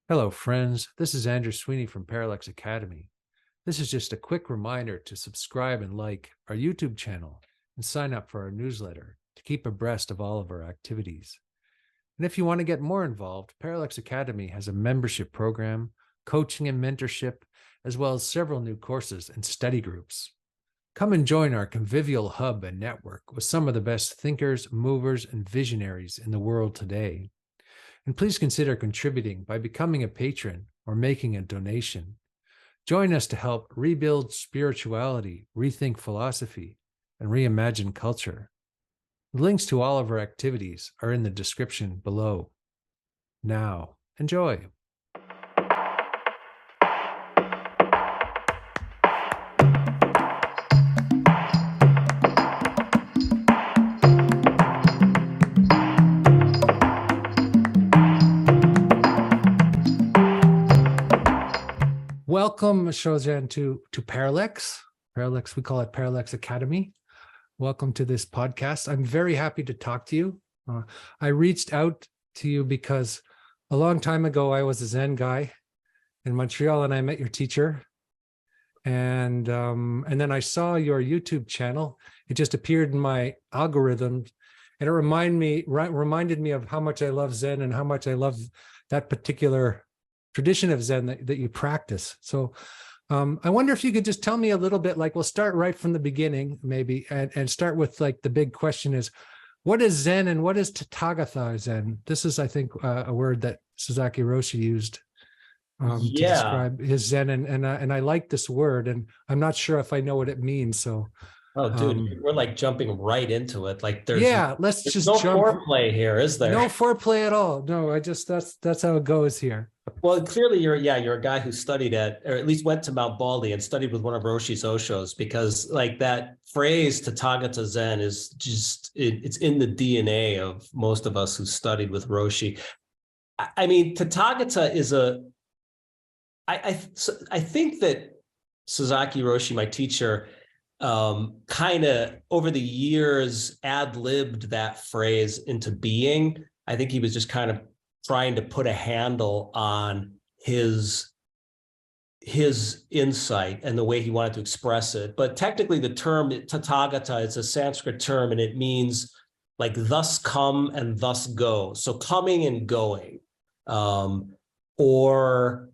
Hello, friends. This is Andrew Sweeny from Parallax Academy. This is just a quick reminder to subscribe and like our YouTube channel and sign up for our newsletter to keep abreast of all of our activities. And if you want to get more involved, Parallax Academy has a membership program, coaching and mentorship, as well as several new courses and study groups. Come and join our convivial hub and network with some of the best thinkers, movers, and visionaries in the world today. And please consider contributing by becoming a patron or making a donation. Join us to help rebuild spirituality, rethink philosophy, and reimagine culture. The links to all of our activities are in the description below. Now, enjoy. Welcome, Shozan, to Parallax. Parallax, we call it Parallax Academy. Welcome to this podcast. I'm very happy to talk to you. I reached out to you because a long time ago, I was a Zen guy in Montreal, and I met your teacher. And then I saw your YouTube channel. It just appeared in my algorithm, and it reminded me of how much I love Zen and how much I love that particular tradition of Zen that you practice. So I wonder if you could just tell me a little bit, like we'll start right from the beginning, maybe, and start with like the big question is, what is Zen and what is Tathagata Zen? This is, I think, a word that Sasaki Roshi used to describe his Zen. And I like this word, and I'm not sure if I know what it means. So, oh, dude, we're like jumping right into it. Like there's let's just no jump. foreplay here, is there? No foreplay at all. No, that's how it goes here. Well, clearly you're a guy who studied at, or at least went to Mount Baldy and studied with one of Roshi's Oshos, because like that phrase Tathagata Zen is just, it's in the DNA of most of us who studied with Roshi. I mean, Tathagata is I think that Sasaki Roshi, my teacher, kind of over the years ad-libbed that phrase into being. I think he was just kind of trying to put a handle on his insight and the way he wanted to express it. But technically the term Tathagata, it's a Sanskrit term, and it means like thus come and thus go. So coming and going, or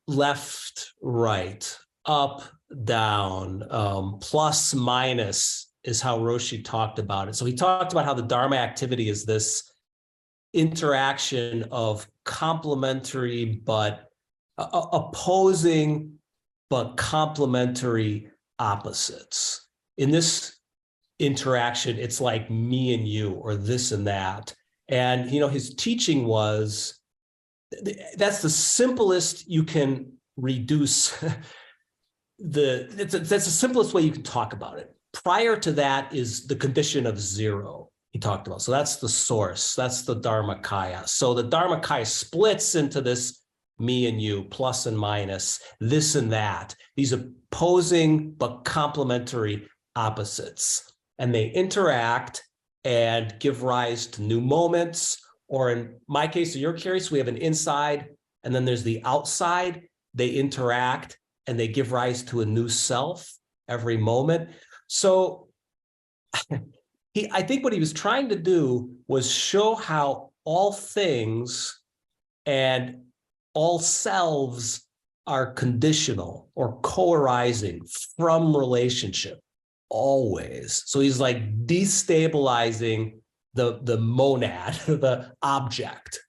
left, right, up, down, plus, minus is how Roshi talked about it. So he talked about how the Dharma activity is this interaction of complementary but opposing but complementary opposites. In this interaction, it's like me and you, or this and that. And his teaching was that's the simplest you can reduce that's the simplest way you can talk about it. Prior to that is the condition of zero he talked about. So that's the source. That's the Dharmakaya. So the Dharmakaya splits into this me and you, plus and minus, this and that, these opposing but complementary opposites. And they interact and give rise to new moments. Or in my case, in your case, we have an inside and then there's the outside. They interact and they give rise to a new self every moment. So I think what he was trying to do was show how all things and all selves are conditional or co-arising from relationship always. So he's like destabilizing the monad, the object,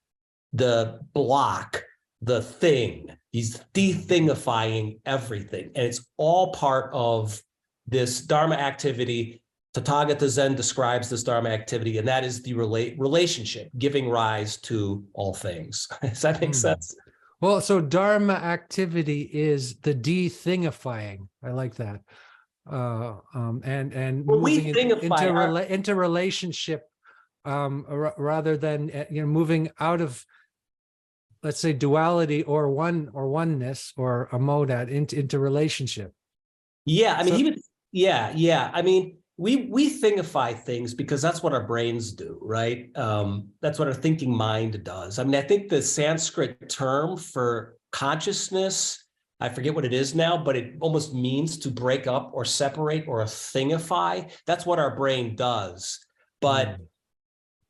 the block, the thing. He's de-thingifying everything. And it's all part of this Dharma activity. Tathagata Zen describes this Dharma activity, and that is the relationship giving rise to all things. Does that make sense? Well, so Dharma activity is the de-thingifying. I like that. And moving into relationship, rather than moving out of, let's say, duality or oneness or a monad into relationship. Yeah, I mean, I mean, we thingify things because that's what our brains do, right? That's what our thinking mind does. I mean, I think the Sanskrit term for consciousness, I forget what it is now, but it almost means to break up or separate or thingify. That's what our brain does. But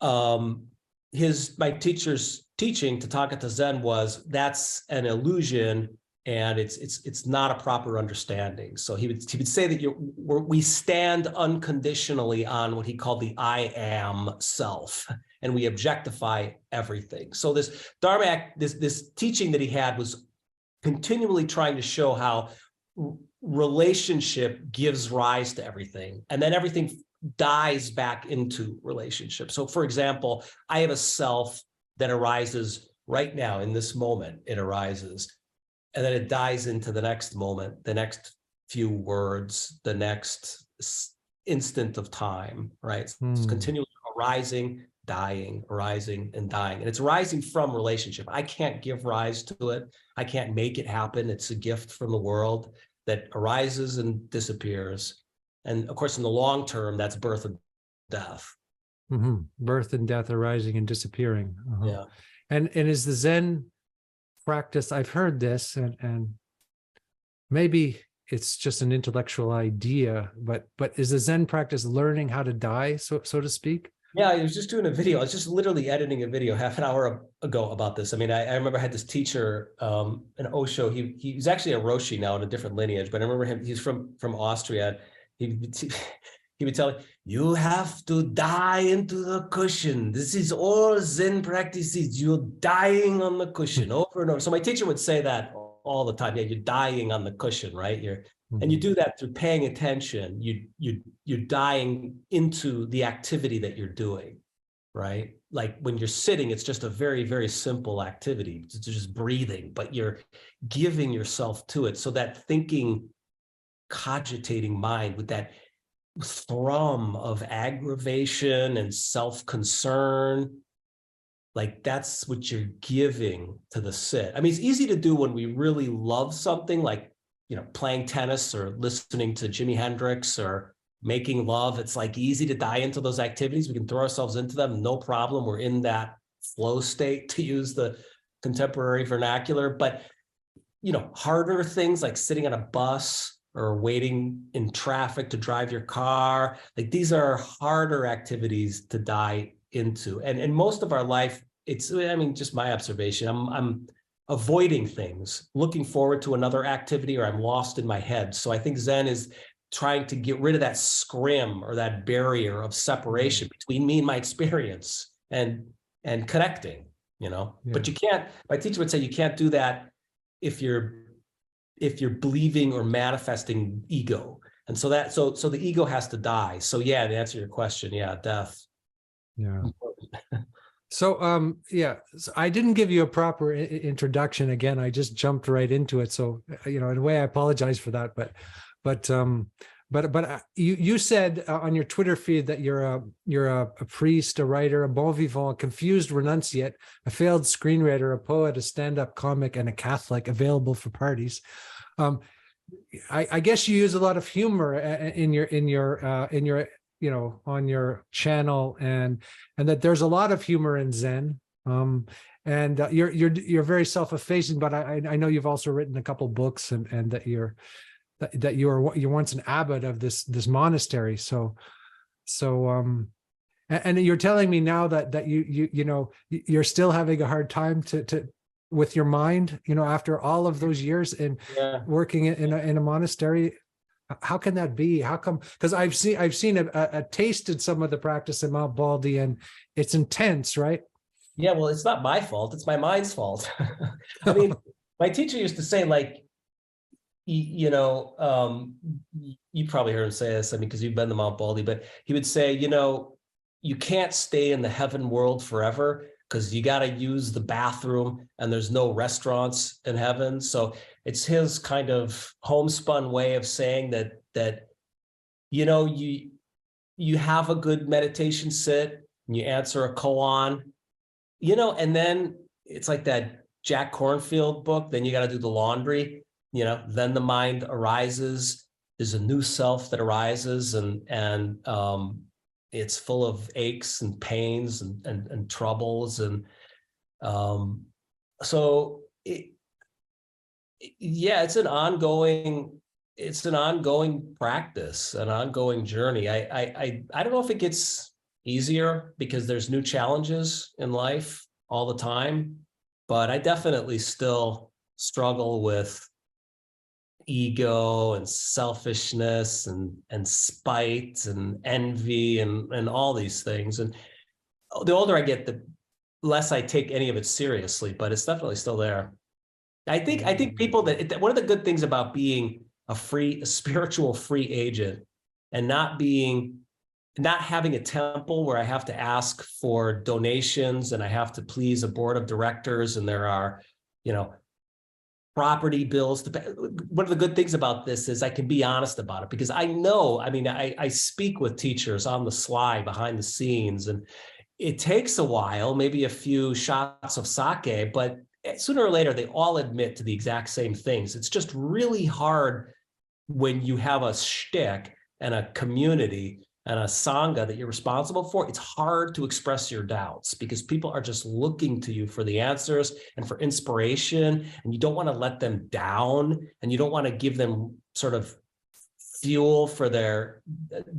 my teacher's teaching, Tathagata Zen, was that's an illusion, and it's not a proper understanding. So he would say that we stand unconditionally on what he called the I am self, and we objectify everything. So this Dharma, this teaching that he had was continually trying to show how relationship gives rise to everything, and then everything dies back into relationship. So for example, I have a self that arises right now in this moment. It arises, and then it dies into the next moment, the next few words, the next instant of time, right? It's continually arising, dying, arising, and dying. And it's arising from relationship. I can't give rise to it. I can't make it happen. It's a gift from the world that arises and disappears. And of course, in the long term, that's birth and death. Birth and death, arising and disappearing. Yeah. And is the Zen practice, I've heard this, and maybe it's just an intellectual idea, but is the Zen practice learning how to die, so to speak? Yeah, I was just doing a video. I was just literally editing a video half an hour ago about this. I mean, I remember I had this teacher, an Osho. He's actually a Roshi now in a different lineage, but I remember him. He's from Austria. He would tell me, you have to die into the cushion. This is all Zen practices. You're dying on the cushion over and over. So my teacher would say that all the time. Yeah, you're dying on the cushion, right? And you do that through paying attention. You're dying into the activity that you're doing, right? Like when you're sitting, it's just a very, very simple activity. It's just breathing, but you're giving yourself to it. So that thinking, cogitating mind with that thrum of aggravation and self-concern, like that's what you're giving to the sit. I mean, it's easy to do when we really love something, like, playing tennis or listening to Jimi Hendrix or making love. It's like easy to die into those activities. We can throw ourselves into them, no problem. We're in that flow state, to use the contemporary vernacular. But, harder things like sitting on a bus or waiting in traffic to drive your car, like these are harder activities to die into. And most of our life, just my observation, I'm avoiding things, looking forward to another activity, or I'm lost in my head. So I think Zen is trying to get rid of that scrim or that barrier of separation between me and my experience and connecting, Yeah. But you can't, my teacher would say you can't do that if you're believing or manifesting ego. And so the ego has to die. So yeah, to answer your question, yeah, death. Yeah. So so I didn't give you a proper introduction. Again, I just jumped right into it. So in a way, I apologize for that. But you said on your Twitter feed that you're a priest, a writer, a bon vivant, a confused renunciate, a failed screenwriter, a poet, a stand-up comic, and a Catholic available for parties. I guess you use a lot of humor in your on your channel, and that there's a lot of humor in Zen. And you're very self-effacing, but I know you've also written a couple books, and that you're once an abbot of this monastery. And you're telling me now that you're still having a hard time to with your mind, after all of those years in working in a monastery. How can that be? How come? Because I've seen a tasted some of the practice in Mount Baldy, and it's intense, right? Yeah, well, it's not my fault. It's my mind's fault. I mean, my teacher used to say, like, you probably heard him say this, I mean, because you've been to Mount Baldy, but he would say, you can't stay in the heaven world forever, because you got to use the bathroom and there's no restaurants in heaven. So it's his kind of homespun way of saying that you have a good meditation sit and you answer a koan, and then it's like that Jack Kornfield book, then you got to do the laundry, then the mind arises there's a new self that arises, and it's full of aches and pains and troubles, and so yeah, it's an ongoing practice, an ongoing journey. I don't know if it gets easier because there's new challenges in life all the time, but I definitely still struggle with ego and selfishness and spite and envy and all these things. And the older I get, the less I take any of it seriously, but it's definitely still there. I think people that one of the good things about being a spiritual free agent and not having a temple where I have to ask for donations and I have to please a board of directors and there are, property bills. One of the good things about this is I can be honest about it because I speak with teachers on the sly behind the scenes, and it takes a while, maybe a few shots of sake, but sooner or later, they all admit to the exact same things. It's just really hard when you have a shtick and a community and a sangha that you're responsible for. It's hard to express your doubts because people are just looking to you for the answers and for inspiration, and you don't want to let them down, and you don't want to give them sort of fuel for their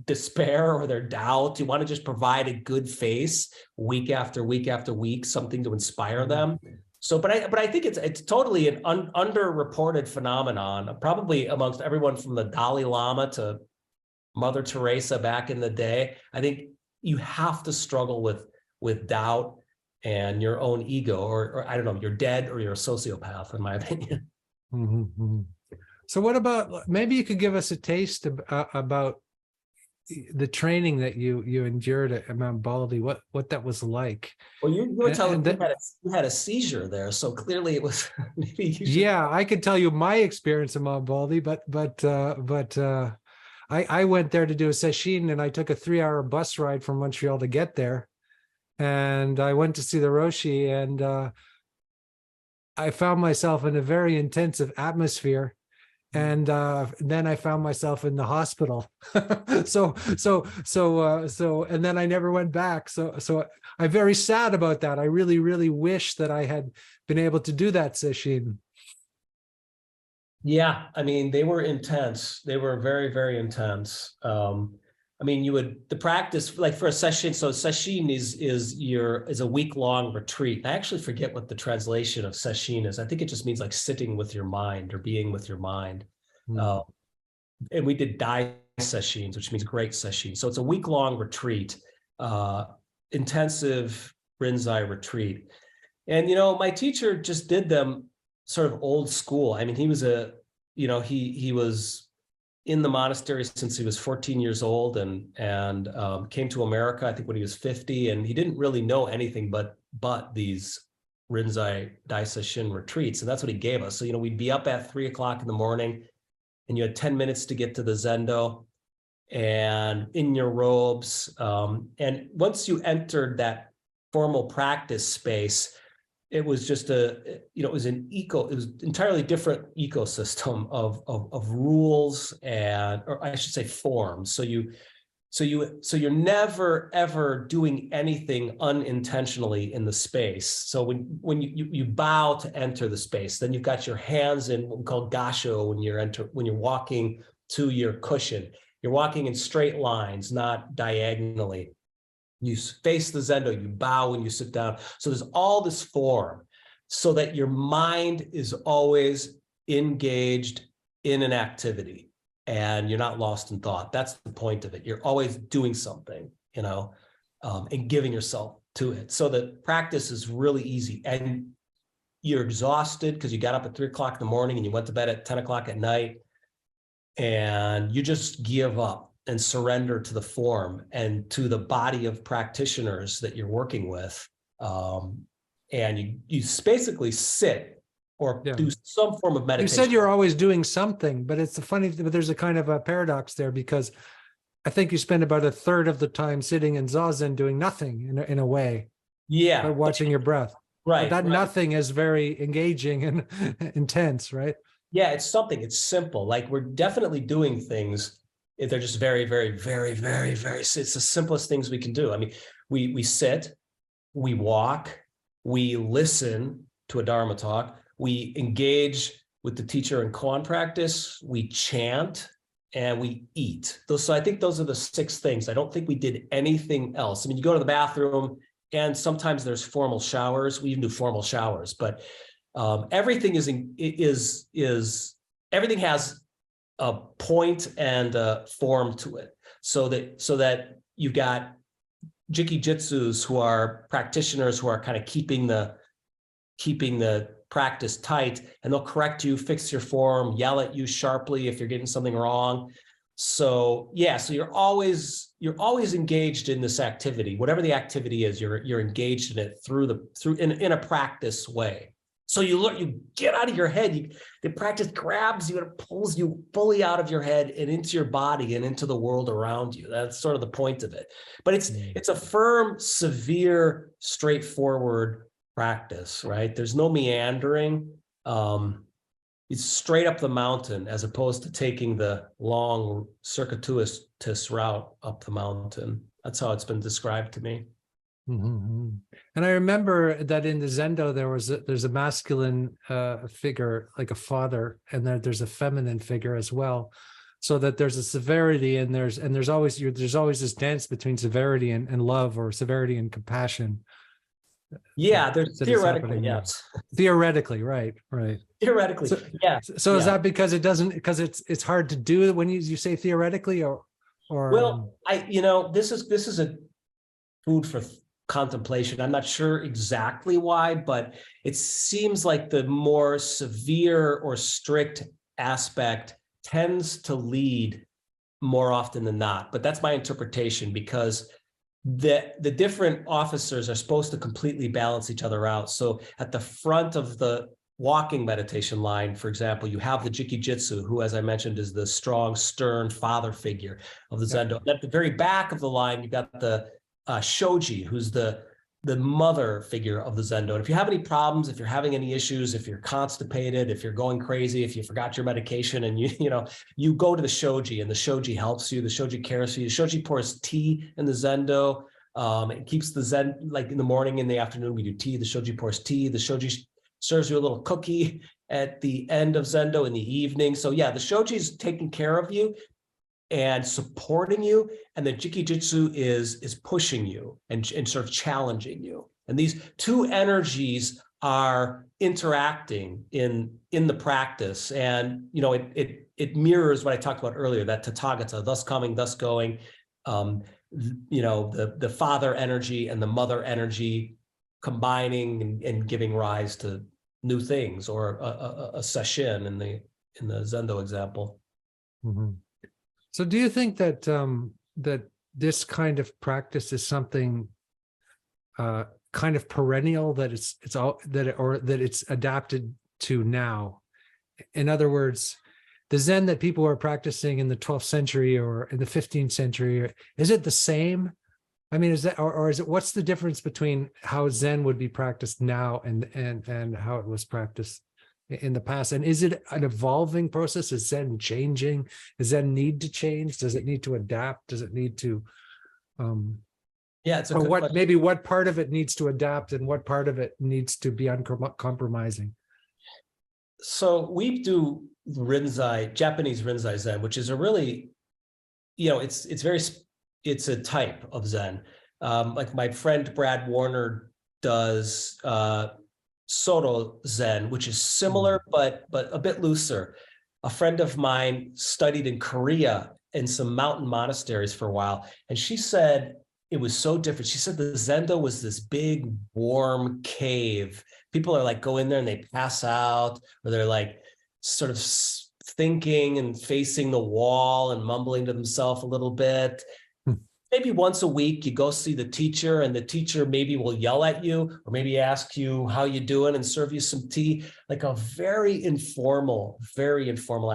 despair or their doubt. You want to just provide a good face week after week after week, something to inspire them. So, but I think it's totally an underreported phenomenon, probably amongst everyone from the Dalai Lama to Mother Teresa back in the day. I think you have to struggle with doubt and your own ego, or I don't know, you're dead or you're a sociopath, in my opinion. Mm-hmm, mm-hmm. So what about, maybe you could give us a taste about the training that you endured at Mount Baldy, what that was like. Well, you were telling me you had a seizure there, so clearly it was maybe you should... Yeah, I could tell you my experience at Mount Baldy, but I went there to do a sesshin, and I took a 3-hour bus ride from Montreal to get there, and I went to see the Roshi, and I found myself in a very intensive atmosphere. And then I found myself in the hospital. So, and then I never went back. So I'm very sad about that. I really, really wish that I had been able to do that sesshin. Yeah, I mean, they were intense. They were very, very intense. I mean, the practice, like for a session, so sesshin is a week-long retreat. I actually forget what the translation of sesshin is. I think it just means like sitting with your mind or being with your mind. And we did dai sesshins, which means great sesshin. So it's a week-long retreat, intensive Rinzai retreat. And, my teacher just did them sort of old school. I mean, he was he was in the monastery since he was 14 years old, and came to America, I think, when he was 50, and he didn't really know anything but these Rinzai Daisa Shin retreats, and that's what he gave us. So, we'd be up at 3:00 in the morning, and you had 10 minutes to get to the zendo, and in your robes. And once you entered that formal practice space, it was just it was entirely different ecosystem of rules or I should say forms. So you're never ever doing anything unintentionally in the space. So when you bow to enter the space, then you've got your hands in what we call gasho when you're walking to your cushion. You're walking in straight lines, not diagonally. You face the zendo, you bow when you sit down. So there's all this form so that your mind is always engaged in an activity and you're not lost in thought. That's the point of it. You're always doing something, and giving yourself to it. So the practice is really easy, and you're exhausted because you got up at 3:00 in the morning and you went to bed at 10:00 at night, and you just give up and surrender to the form and to the body of practitioners that you're working with. And you basically sit or do some form of meditation. You said you're always doing something, but it's funny, but there's a kind of a paradox there, because I think you spend about 1/3 of the time sitting in zazen doing nothing in a way. Yeah. Watching your breath. Right. But that nothing is very engaging and intense, right? Yeah, it's something. It's simple. Like we're definitely doing things. They're just very, very, very, very, very. It's the simplest things we can do. I mean, we sit, we walk, we listen to a Dharma talk, we engage with the teacher in koan practice, we chant, and we eat. So I think those are the 6 things. I don't think we did anything else. I mean, you go to the bathroom, and sometimes there's formal showers. We even do formal showers, but everything everything has a point and a form to it, so that you've got jiki-jitsus who are practitioners who are kind of keeping the practice tight, and they'll correct you, fix your form, yell at you sharply if you're getting something wrong. So yeah, so you're always engaged in this activity, whatever the activity is. You're engaged in it in a practice way. So you get out of your head. The practice grabs you and pulls you fully out of your head and into your body and into the world around you. That's sort of the point of it. But it's a firm, severe, straightforward practice, right? There's no meandering. It's straight up the mountain, as opposed to taking the long circuitous route up the mountain. That's how it's been described to me. Mm-hmm. And I remember that in the zendo there's a masculine figure, like a father, and there's a feminine figure as well, so that there's a severity, and there's always this dance between severity and love, or severity and compassion. Yeah, there's theoretically, yes. Theoretically, right. Theoretically, yeah. So is that because it's hard to do when you say theoretically, or well, this is a food for contemplation. I'm not sure exactly why, but it seems like the more severe or strict aspect tends to lead more often than not. But that's my interpretation, because the different officers are supposed to completely balance each other out. So at the front of the walking meditation line, for example, you have the jiki-jitsu, who, as I mentioned, is the strong, stern father figure of the zendo. And at the very back of the line, you've got the shoji, who's the mother figure of the zendo. And if you have any problems, if you're having any issues, if you're constipated, if you're going crazy, if you forgot your medication, and you go to the shoji, and the shoji helps you, the shoji cares for you. The shoji pours tea in the zendo. It keeps the zen, like in the morning, in the afternoon, we do tea. The shoji pours tea. The shoji serves you a little cookie at the end of zendo in the evening. So yeah, the shoji's taking care of you and supporting you, and the jiki-jitsu is pushing you and sort of challenging you. And these 2 energies are interacting in the practice, and it mirrors what I talked about earlier, that Tathagata, thus coming, thus going. The father energy and the mother energy combining and giving rise to new things, or a sesshin in the zendo example. Mm-hmm. So do you think that that this kind of practice is something kind of perennial, that it's adapted to now? In other words, the Zen that people were practicing in the 12th century or in the 15th century, is it the same? I mean, is that, or is it, what's the difference between how Zen would be practiced now and how it was practiced in the past? And is it an evolving process? Is Zen changing? Does Zen need to change? Does it need to adapt? Does it need to yeah, it's a or good what question. Maybe what part of it needs to adapt and what part of it needs to be uncompromising? So we do Japanese Rinzai Zen, which is a really, it's a type of Zen. Like my friend Brad Warner does Soto Zen, which is similar, but a bit looser. A friend of mine studied in Korea in some mountain monasteries for a while, and she said it was so different. She said the zendo was this big, warm cave. People are like, go in there and they pass out, or they're like sort of thinking and facing the wall and mumbling to themselves a little bit. Maybe once a week you go see the teacher, and the teacher maybe will yell at you, or maybe ask you how you doing and serve you some tea. Like a very informal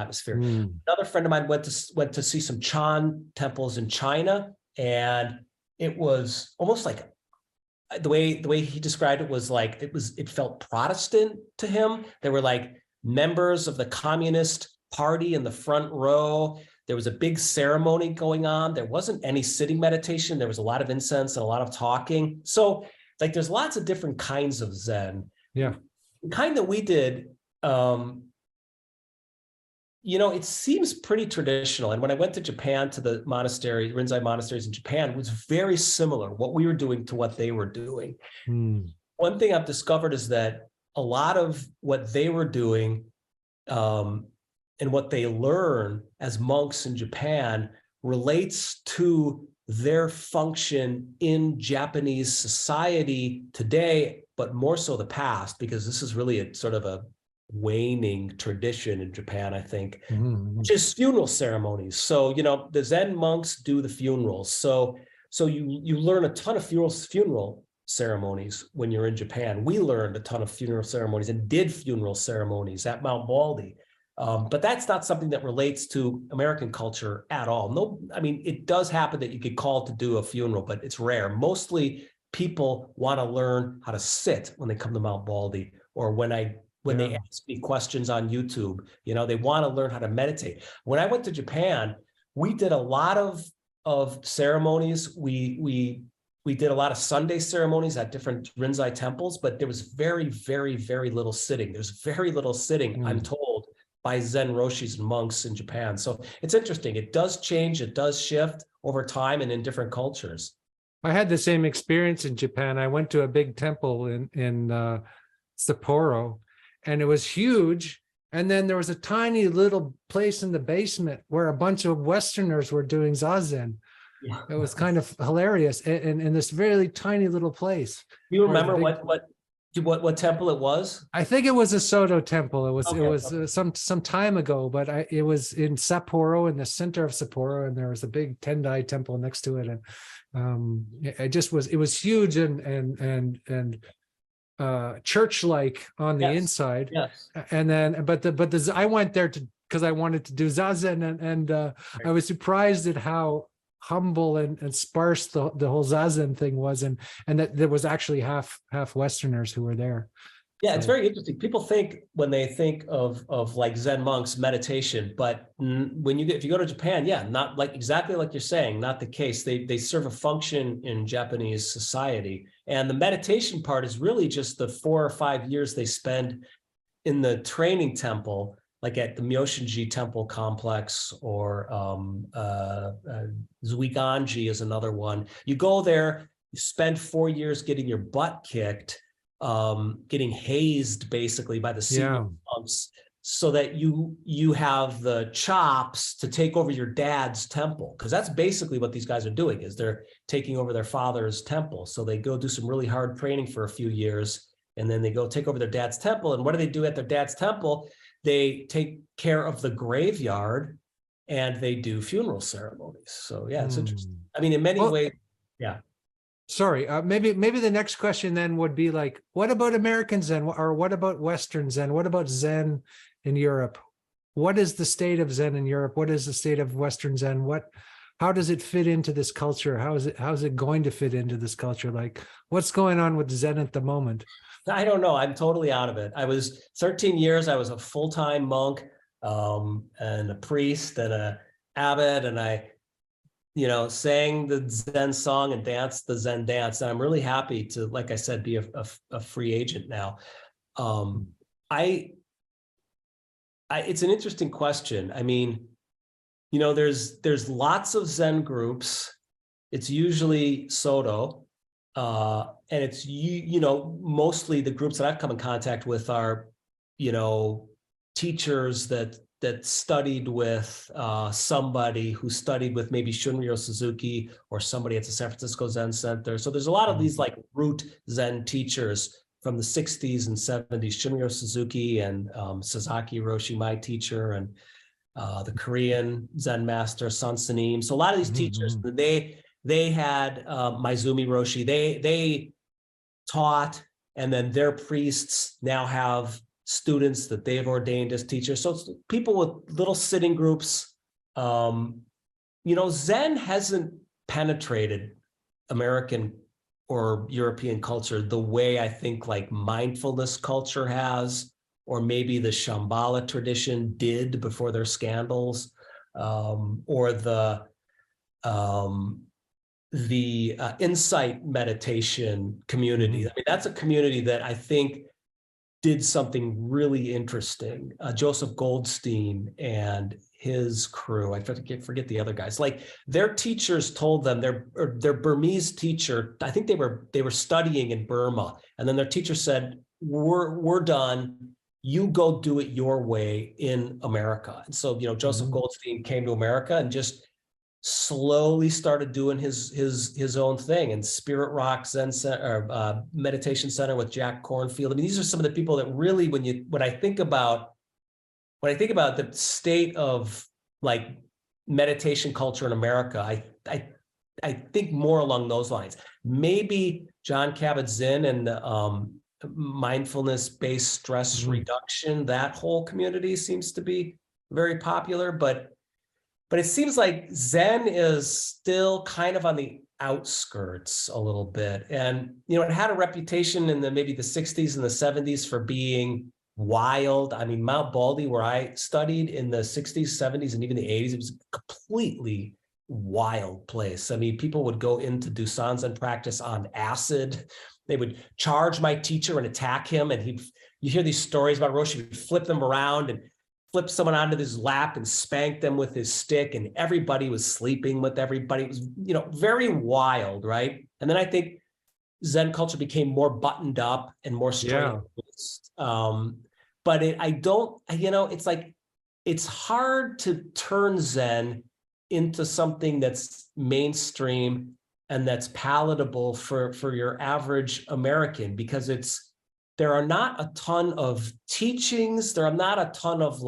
atmosphere. Another friend of mine went to see some Chan temples in China, and it was almost like the way he described it was like it felt Protestant to him. They were like members of the Communist Party in the front row. There was a big ceremony going on. There wasn't any sitting meditation. There was a lot of incense and a lot of talking. So like there's lots of different kinds of Zen. Yeah. The kind that we did, it seems pretty traditional. And when I went to Japan, to the monastery, Rinzai monasteries in Japan, it was very similar, what we were doing to what they were doing. One thing I've discovered is that a lot of what they were doing and what they learn as monks in Japan relates to their function in Japanese society today, but more so the past, because this is really a sort of a waning tradition in Japan, I think, which is funeral ceremonies. So, the Zen monks do the funerals. So you learn a ton of funeral ceremonies when you're in Japan. We learned a ton of funeral ceremonies and did funeral ceremonies at Mount Baldy. But that's not something that relates to American culture at all. No, I mean, it does happen that you get called to do a funeral, but it's rare. Mostly people want to learn how to sit when they come to Mount Baldy, or when they ask me questions on YouTube, they want to learn how to meditate. When I went to Japan, we did a lot of ceremonies. We did a lot of Sunday ceremonies at different Rinzai temples, but there was very, very, very little sitting. There's very little sitting, I'm told, by Zen roshis and monks in Japan. So it's interesting. It does change. It does shift over time and in different cultures. I had the same experience in Japan. I went to a big temple in Sapporo, and it was huge. And then there was a tiny little place in the basement where a bunch of Westerners were doing zazen. Yeah. It was kind of hilarious in this very tiny little place. Do you remember what temple it was? I think it was a Soto temple. It was some time ago, but it was in Sapporo, in the center of Sapporo, and there was a big Tendai temple next to it, and it was huge and church-like on the inside. Yes. And then, but I went there because I wanted to do zazen, and I was surprised at how humble and sparse the whole zazen thing was, and that there was actually half Westerners who were there. Yeah, it's very interesting. People think, when they think of like Zen monks, meditation, but if you go to Japan, not like exactly like you're saying, not the case. They serve a function in Japanese society, and the meditation part is really just the 4 or 5 years they spend in the training temple, like at the Myoshinji temple complex, or Zuiganji is another one. You go there, you spend 4 years getting your butt kicked, getting hazed basically by the senior monks, so that you have the chops to take over your dad's temple. Because that's basically what these guys are doing, is they're taking over their father's temple. So they go do some really hard training for a few years, and then they go take over their dad's temple. And what do they do at their dad's temple? They take care of the graveyard, and they do funeral ceremonies. So it's interesting. I mean, in many ways, Sorry, maybe the next question then would be like, what about American Zen, or what about Western Zen? What about Zen in Europe? What is the state of Zen in Europe? What is the state of Western Zen? How does it fit into this culture? How is it going to fit into this culture? Like, what's going on with Zen at the moment? I don't know. I'm totally out of it. I was 13 years. I was a full-time monk, and a priest and a abbot, and I, sang the Zen song and danced the Zen dance. And I'm really happy to, like I said, be a free agent now. It's an interesting question. I mean, there's lots of Zen groups. It's usually Soto. And it's, mostly the groups that I've come in contact with are, teachers that studied with somebody who studied with maybe Shunryo Suzuki, or somebody at the San Francisco Zen Center. So there's a lot of these like root Zen teachers from the 60s and 70s, Shunryo Suzuki and Sasaki Roshi, my teacher, and the Korean Zen master, Sun Sanim. So a lot of these teachers, they had Maizumi Roshi, they taught, and then their priests now have students that they've ordained as teachers. So it's people with little sitting groups. Zen hasn't penetrated American or European culture the way I think like mindfulness culture has, or maybe the Shambhala tradition did before their scandals, or the insight meditation community. I mean, that's a community that I think did something really interesting. Joseph Goldstein and his crew, I forget the other guys, like their teachers told them, their Burmese teacher, I think they were studying in Burma, and then their teacher said, we're done, you go do it your way in America. And so, Joseph Goldstein came to America and just slowly started doing his own thing. And Spirit Rock Zen Center, Meditation Center with Jack Kornfield. I mean, these are some of the people that really, when I think about the state of like meditation culture in America, I think more along those lines. Maybe John Kabat-Zinn and the mindfulness-based stress reduction, that whole community seems to be very popular, but it seems like Zen is still kind of on the outskirts a little bit. And, it had a reputation in maybe the 60s and the 70s for being wild. I mean, Mount Baldy, where I studied in the 60s, 70s, and even the 80s, it was a completely wild place. I mean, people would go in to do Sanzen practice on acid. They would charge my teacher and attack him. And you hear these stories about Roshi, would flip them around and flip someone onto his lap and spank them with his stick, and everybody was sleeping with everybody. It was, very wild, right? And then I think Zen culture became more buttoned up and more straight. But it's like, it's hard to turn Zen into something that's mainstream and that's palatable for your average American, because there are not a ton of teachings. There are not a ton of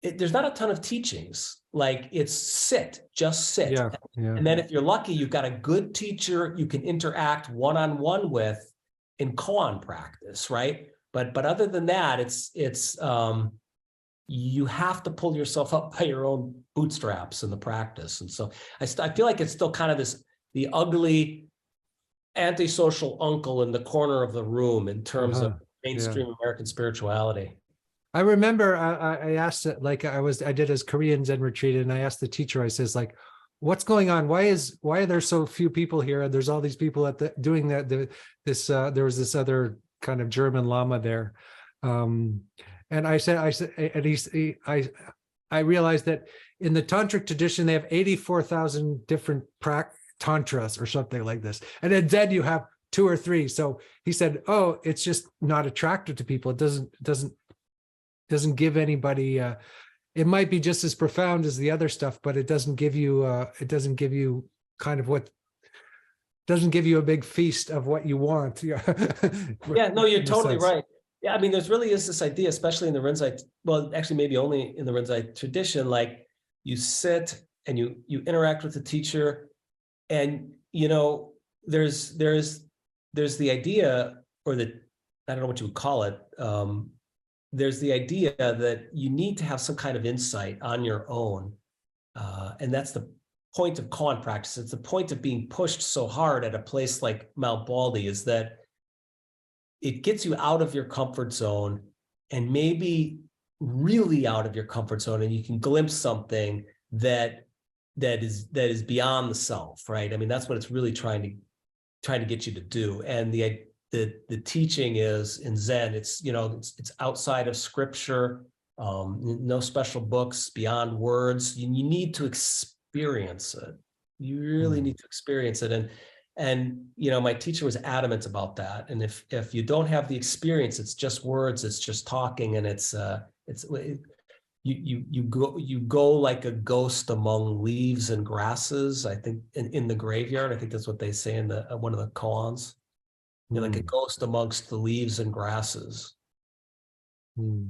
there's not a ton of teachings. Like, it's just sit. Yeah. And then if you're lucky, you've got a good teacher you can interact one-on-one with in koan practice, right? But other than that, it's you have to pull yourself up by your own bootstraps in the practice. And so I feel like it's still kind of the ugly antisocial uncle in the corner of the room in terms of mainstream American spirituality. I remember I asked it, like I did his Korean Zen retreat, and I asked the teacher, I says, like, what's going on? Why are there so few people here? And there's all these people doing that. There was this other kind of German Lama there. And I said, and I realized that in the tantric tradition, they have 84,000 different tantras or something like this, and then you have 2 or 3. So he said, oh, it's just not attractive to people. It doesn't give anybody it might be just as profound as the other stuff, but it doesn't give you kind of doesn't give you a big feast of what you want. Yeah, no, you're totally right. Yeah, I mean, there really is this idea, especially in the Rinzai, well, actually maybe only in the Rinzai tradition, like you sit and you interact with the teacher. And, there's the idea, or I don't know what you would call it. There's the idea that you need to have some kind of insight on your own. And that's the point of koan practice. It's the point of being pushed so hard at a place like Mount Baldy, is that it gets you out of your comfort zone, and maybe really out of your comfort zone, and you can glimpse something that is beyond the self, right? I mean, that's what it's really trying to get you to do. And the teaching is in Zen, it's outside of scripture, no special books beyond words. You need to experience it. You really need to experience it. And my teacher was adamant about that. And if you don't have the experience, it's just words, it's just talking, and you go like a ghost among leaves and grasses. I think in the graveyard, I think that's what they say in one of the koans. You're like a ghost amongst the leaves and grasses. So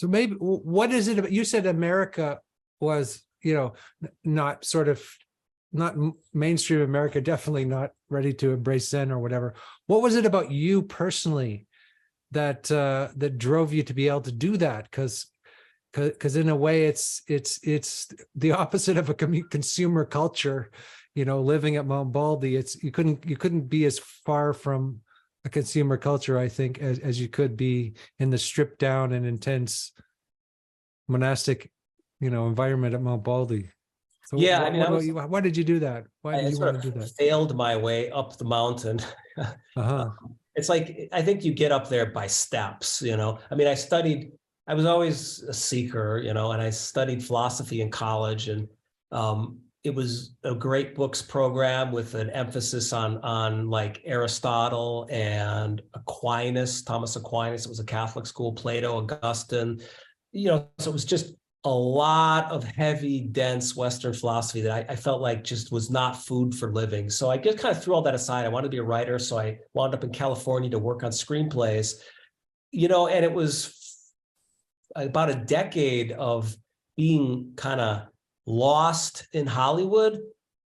maybe, what is it about, you said America was, not mainstream America, definitely not ready to embrace Zen or whatever. What was it about you personally that drove you to be able to do that? Because in a way it's the opposite of a consumer culture, living at Mount Baldy. You couldn't be as far from a consumer culture, I think, as you could be in the stripped down and intense monastic, environment at Mount Baldy. So Yeah, I mean, why did you do that? Why did I you sort want to do of that? failed my way up the mountain. Uh-huh. It's like, I think you get up there by steps, I mean, I was always a seeker, and I studied philosophy in college, and it was a great books program with an emphasis on like Aristotle and Thomas Aquinas. It was a Catholic school, Plato, Augustine, so it was just a lot of heavy, dense Western philosophy that I felt like just was not food for living. So I just kind of threw all that aside. I wanted to be a writer, so I wound up in California to work on screenplays, and it was about a decade of being kind of lost in Hollywood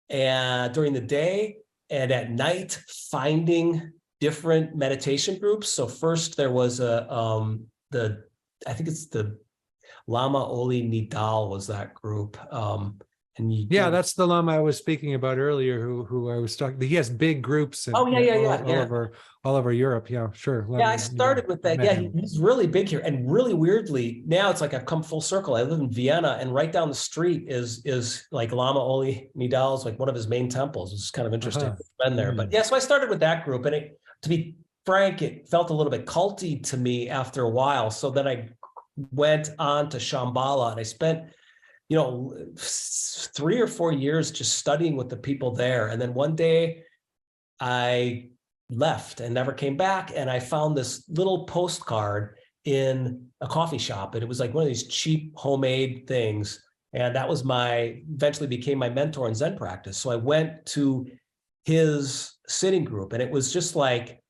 and during the day, and at night finding different meditation groups. So first there was I think it's the Lama Oli Nidal was that group. That's the Lama I was speaking about earlier, who I was talking. He has big groups and all over Europe. Yeah, sure. Yeah, I started with that. Yeah, he's really big here, and really weirdly now it's like I've come full circle. I live in Vienna, and right down the street is like Lama Oli Nidal's like one of his main temples. It's kind of interesting. Been there, but yeah. So I started with that group, and to be frank, it felt a little bit culty to me after a while. So then I went on to Shambhala, and I spent 3 or 4 years just studying with the people there. And then one day I left and never came back, and I found this little postcard in a coffee shop, and it was like one of these cheap homemade things, and that was eventually became my mentor in Zen practice. So I went to his sitting group, and it was just like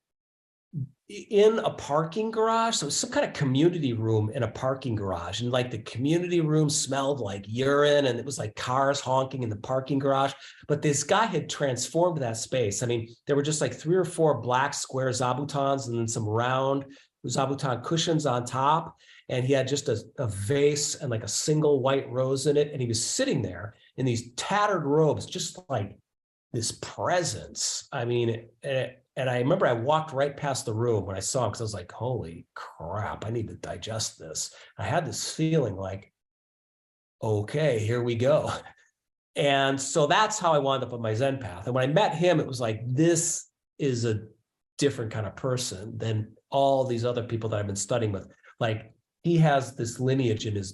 in a parking garage. So it was some kind of community room in a parking garage, and like the community room smelled like urine, and it was like cars honking in the parking garage. But this guy had transformed that space. I mean, there were just like 3 or 4 black square zabutons and then some round zabuton cushions on top, and he had just a vase and like a single white rose in it, and he was sitting there in these tattered robes, just like this presence. I mean, and I remember I walked right past the room when I saw him, because I was like, holy crap, I need to digest this. I had this feeling like, okay, here we go. And so that's how I wound up on my Zen path. And when I met him, it was like, this is a different kind of person than all these other people that I've been studying with. Like, he has this lineage in his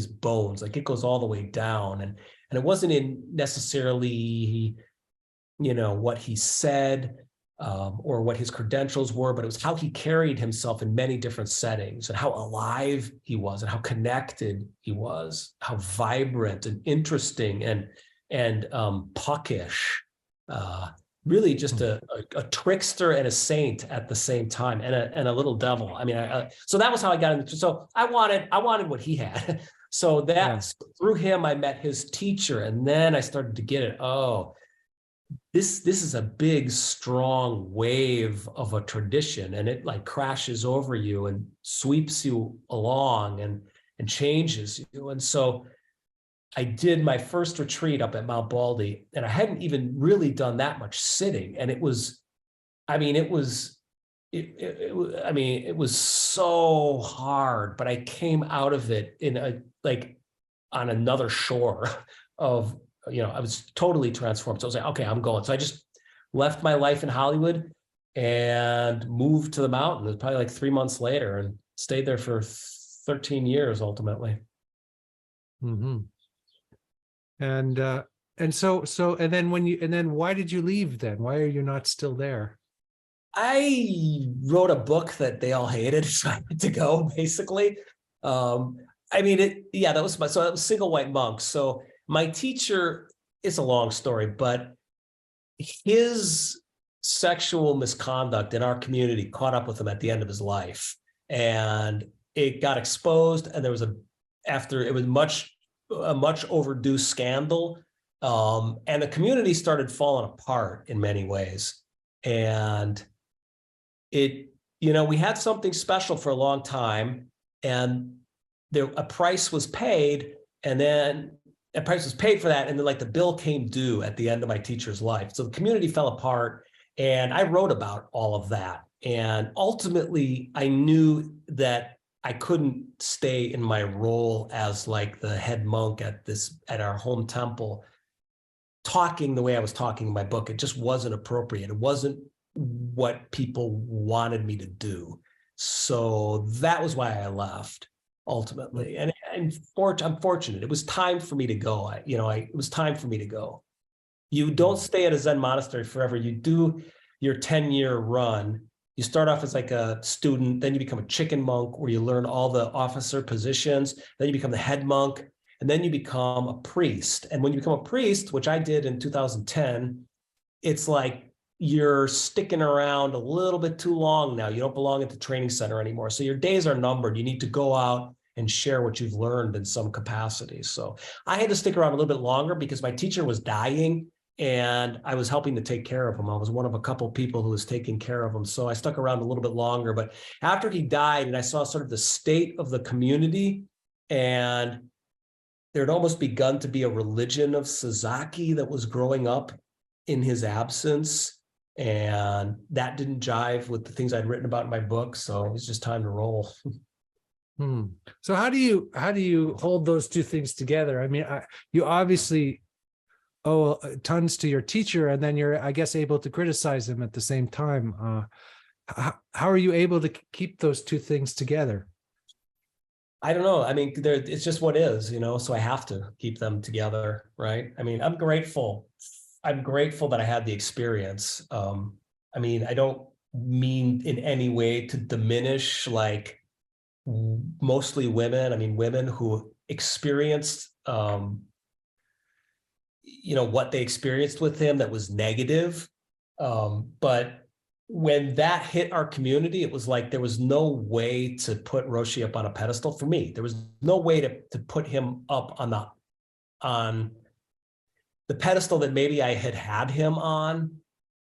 bones, like it goes all the way down. And it wasn't in necessarily, what he said, or what his credentials were, but it was how he carried himself in many different settings, and how alive he was, and how connected he was, how vibrant and interesting and puckish, really just a trickster and a saint at the same time, and a little devil. I mean, so that was how I got into. So I wanted what he had. So through him, I met his teacher, and then I started to get it. Oh, this is a big, strong wave of a tradition, and it like crashes over you and sweeps you along and changes you. And so I did my first retreat up at Mount Baldy, and I hadn't even really done that much sitting. And it was so hard, but I came out of it on another shore of, I was totally transformed. So I was like, okay, I'm going. So I just left my life in Hollywood and moved to the mountain. It was probably like 3 months later, and stayed there for 13 years ultimately. Mm-hmm. And then why did you leave then? Why are you not still there? I wrote a book that they all hated, so I had to go, basically. That was Single White Monk. So my teacher, it's a long story, but his sexual misconduct in our community caught up with him at the end of his life, and it got exposed. And there was a much overdue scandal, and the community started falling apart in many ways. And we had something special for a long time, and a price was paid, and then a price was paid for that, and then like the bill came due at the end of my teacher's life. So the community fell apart, and I wrote about all of that. And ultimately, I knew that I couldn't stay in my role as like the head monk at our home temple, talking the way I was talking in my book. It just wasn't appropriate. It wasn't what people wanted me to do. So that was why I left ultimately. And I'm fortunate. It was time for me to go. It was time for me to go. You don't stay at a Zen monastery forever. You do your 10-year run. You start off as like a student, then you become a chicken monk where you learn all the officer positions. Then you become the head monk, and then you become a priest. And when you become a priest, which I did in 2010, it's like you're sticking around a little bit too long now. You don't belong at the training center anymore. So your days are numbered. You need to go out and share what you've learned in some capacity. So I had to stick around a little bit longer because my teacher was dying and I was helping to take care of him. I was one of a couple of people who was taking care of him. So I stuck around a little bit longer. But after he died and I saw sort of the state of the community, and there had almost begun to be a religion of Sasaki that was growing up in his absence. And that didn't jive with the things I'd written about in my book. So it was just time to roll. So how do you hold those two things together? I mean, you obviously owe tons to your teacher, and then you're, I guess, able to criticize him at the same time. How are you able to keep those two things together? I don't know. I mean, it's just what is, so I have to keep them together, right? I mean, I'm grateful. I'm grateful that I had the experience. I mean, I don't mean in any way to diminish like mostly women. I mean, women who experienced, what they experienced with him that was negative. But when that hit our community, it was like there was no way to put Roshi up on a pedestal for me. There was no way to put him up on the pedestal that maybe I had him on.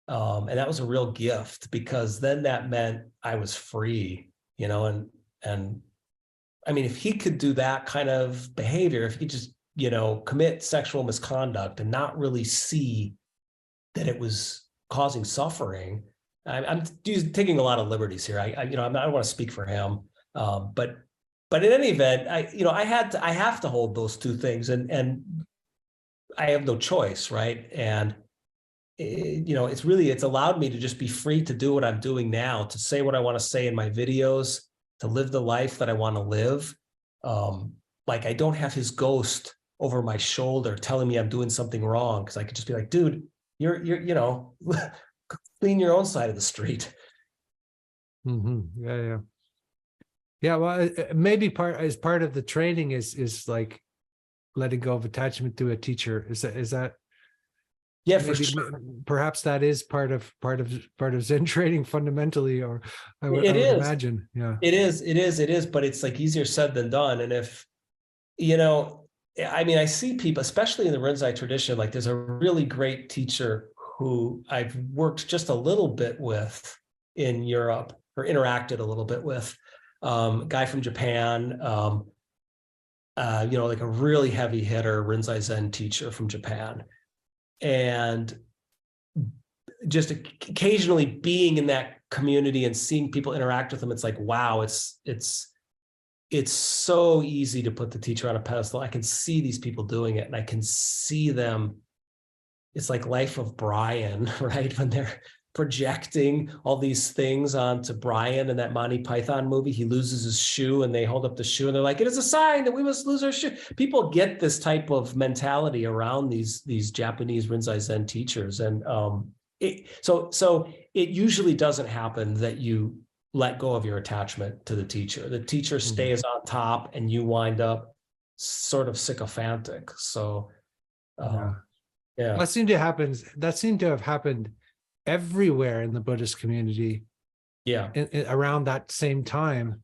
And that was a real gift, because then that meant I was free, and I mean, if he could do that kind of behavior, if he could just, commit sexual misconduct and not really see that it was causing suffering. I'm taking a lot of liberties here. I don't want to speak for him, but in any event, I have to hold those two things, and I have no choice, right? And it's allowed me to just be free to do what I'm doing now, to say what I want to say in my videos, to live the life that I want to live. Like I don't have his ghost over my shoulder telling me I'm doing something wrong, because I could just be like, dude, you're clean your own side of the street. Yeah. Well, maybe part of the training is like letting go of attachment to a teacher. Is that? Yeah, for sure. Perhaps that is part of Zen training fundamentally, or I would imagine. Yeah, it is, but it's like easier said than done. And if, I mean, I see people, especially in the Rinzai tradition, like there's a really great teacher who I've worked just a little bit with in Europe, or interacted a little bit with, a guy from Japan, like a really heavy hitter Rinzai Zen teacher from Japan. And just occasionally being in that community and seeing people interact with them, it's like, wow, it's so easy to put the teacher on a pedestal. I can see these people doing it, and I can see them. It's like Life of Brian, right? When they're projecting all these things onto Brian in that Monty Python movie. He loses his shoe and they hold up the shoe and they're like, it is a sign that we must lose our shoe. People get this type of mentality around these Japanese Rinzai Zen teachers. And so it usually doesn't happen that you let go of your attachment to the teacher. The teacher stays on top and you wind up sort of sycophantic. So yeah. That seemed to have happened everywhere in the Buddhist community. Yeah. Around that same time,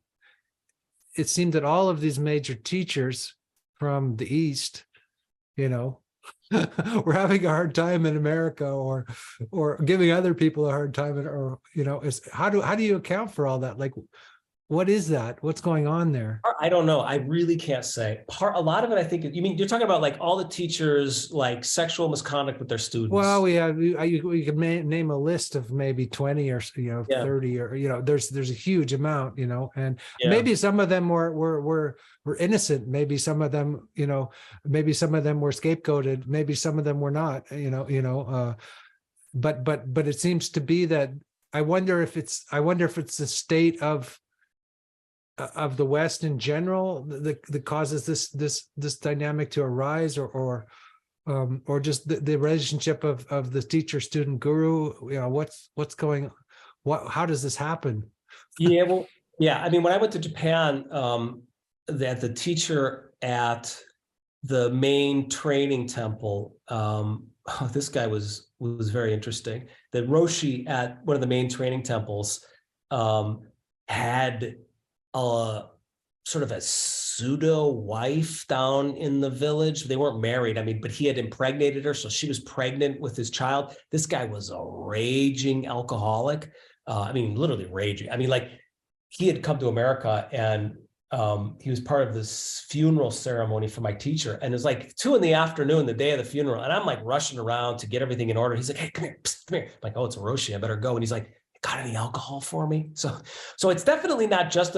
it seemed that all of these major teachers from the East, were having a hard time in America, or giving other people a hard time, how do you account for all that? Like, what is that? What's going on there? I don't know. I really can't say. A lot of it, I think, you mean, you're talking about like all the teachers, like sexual misconduct with their students. Well, we have you could name a list of maybe 20 or Yeah. 30, or there's a huge amount, and Yeah. maybe some of them were innocent. Maybe some of them, maybe some of them were scapegoated. Maybe some of them were not. But it seems to be that I wonder if it's the state of the West in general that causes this dynamic to arise, or just the relationship of the teacher student guru. What's going on? How does this happen? Yeah, well, yeah. I mean, when I went to Japan, that the teacher at the main training temple, this guy was very interesting. The Roshi at one of the main training temples had a sort of a pseudo wife down in the village. They weren't married, I mean, but he had impregnated her, so she was pregnant with his child. This guy was a raging alcoholic. I mean, literally raging. I mean, like, he had come to America, and he was part of this funeral ceremony for my teacher. And it was like 2 p.m, the day of the funeral. And I'm like rushing around to get everything in order. He's like, hey, come here, psst, come here. I'm like, oh, it's a Roshi, I better go. And he's like, got any alcohol for me? So it's definitely not just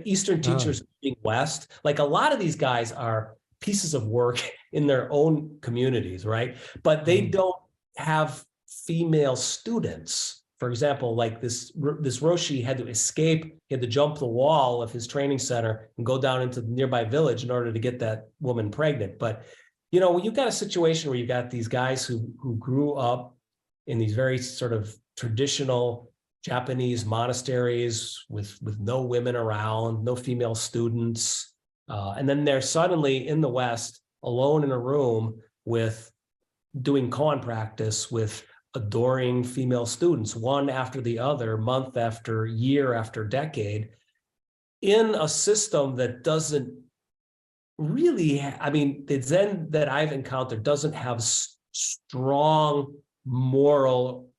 Eastern teachers being West. Like, a lot of these guys are pieces of work in their own communities, right? But they don't have female students. For example, like this Roshi had to escape. He had to jump the wall of his training center and go down into the nearby village in order to get that woman pregnant. But, when you've got a situation where you've got these guys who grew up in these very sort of traditional Japanese monasteries with no women around, no female students, and then they're suddenly in the West, alone in a room with doing koan practice with adoring female students, one after the other, month after year after decade, in a system that doesn't really, I mean, the Zen that I've encountered doesn't have strong moral,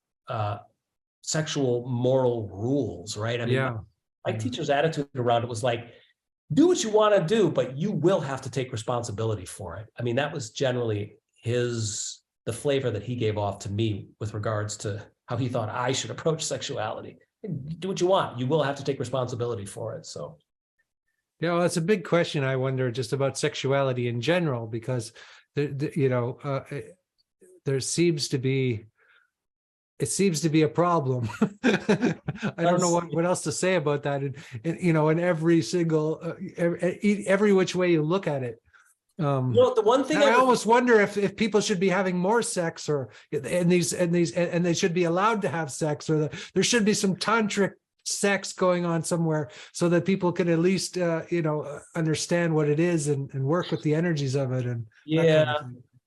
sexual moral rules, right? I mean, my teacher's attitude around it was like, do what you want to do, but you will have to take responsibility for it. I mean, that was generally the flavor that he gave off to me with regards to how he thought I should approach sexuality. Do what you want. You will have to take responsibility for it. So, yeah, well, it's a big question. I wonder just about sexuality in general, because there seems to be a problem. I don't know what else to say about that. In every single, every which way you look at it. The one thing I almost wonder if people should be having more sex, and they should be allowed to have sex, or there should be some tantric sex going on somewhere, so that people can at least understand what it is and work with the energies of it. And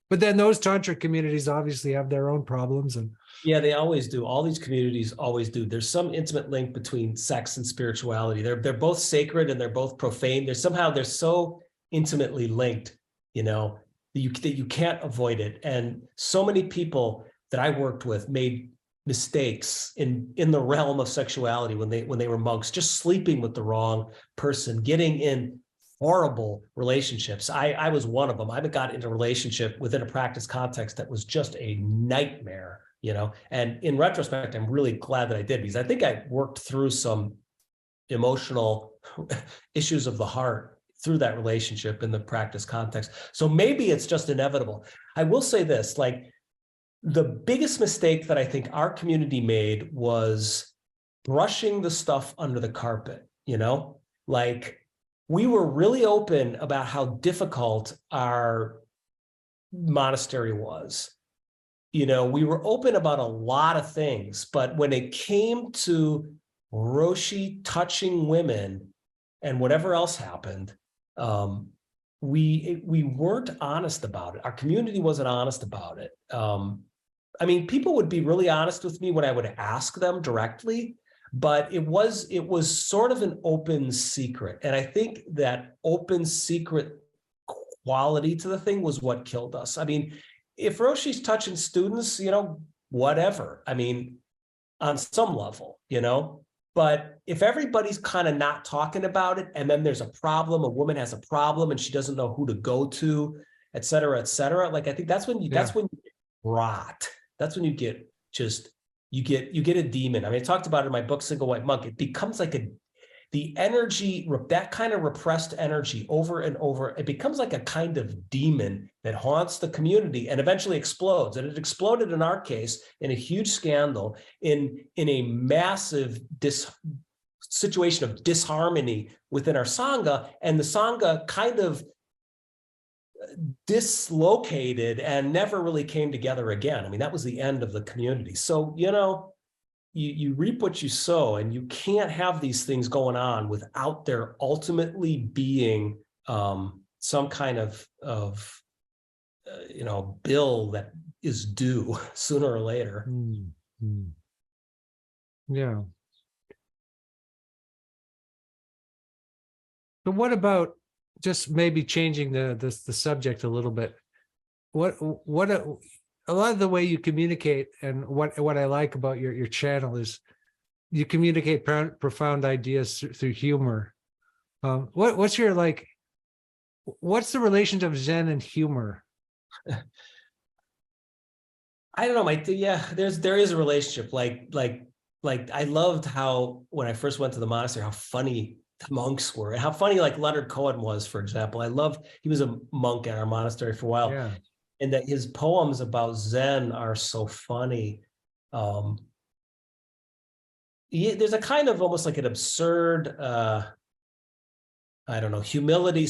but then those tantric communities obviously have their own problems, and they always do. All these communities always do. There's some intimate link between sex and spirituality. They're both sacred and they're both profane. They're so intimately linked, that you can't avoid it. And so many people that I worked with made mistakes in the realm of sexuality when they were monks, just sleeping with the wrong person, getting in horrible relationships. I was one of them. I got into a relationship within a practice context that was just a nightmare, and in retrospect, I'm really glad that I did, because I think I worked through some emotional issues of the heart through that relationship in the practice context. So maybe it's just inevitable. I will say this, like, the biggest mistake that I think our community made was brushing the stuff under the carpet, like, we were really open about how difficult our monastery was. We were open about a lot of things, but when it came to Roshi touching women and whatever else happened, we weren't honest about it. Our community wasn't honest about it. I mean, people would be really honest with me when I would ask them directly, but it was sort of an open secret. And I think that open secret quality to the thing was what killed us. I mean, if Roshi's touching students, whatever. I mean, on some level, But if everybody's kind of not talking about it, and then there's a problem, a woman has a problem and she doesn't know who to go to, et cetera, like, I think that's when you get rot. That's when you get just, you get a demon. I mean, I talked about it in my book, Single White Monk. It becomes like the energy, that kind of repressed energy over and over, it becomes like a kind of demon that haunts the community and eventually explodes. And it exploded in our case in a huge scandal, in a massive situation of disharmony within our Sangha. And the Sangha kind of dislocated and never really came together again. I mean, that was the end of the community. So, you reap what you sow, and you can't have these things going on without there ultimately being some kind of bill that is due sooner or later. Mm-hmm. Yeah. So what about just maybe changing the subject a little bit? What a lot of the way you communicate, and what I like about your channel is you communicate profound ideas through humor. What's the relation of Zen and humor? I don't know, Mike. Yeah, there is a relationship. Like I loved how, when I first went to the monastery, how funny the monks were, and how funny like Leonard Cohen was, for example. He was a monk at our monastery for a while. Yeah. And that his poems about Zen are so funny. There's a kind of almost like an absurd, I don't know, humility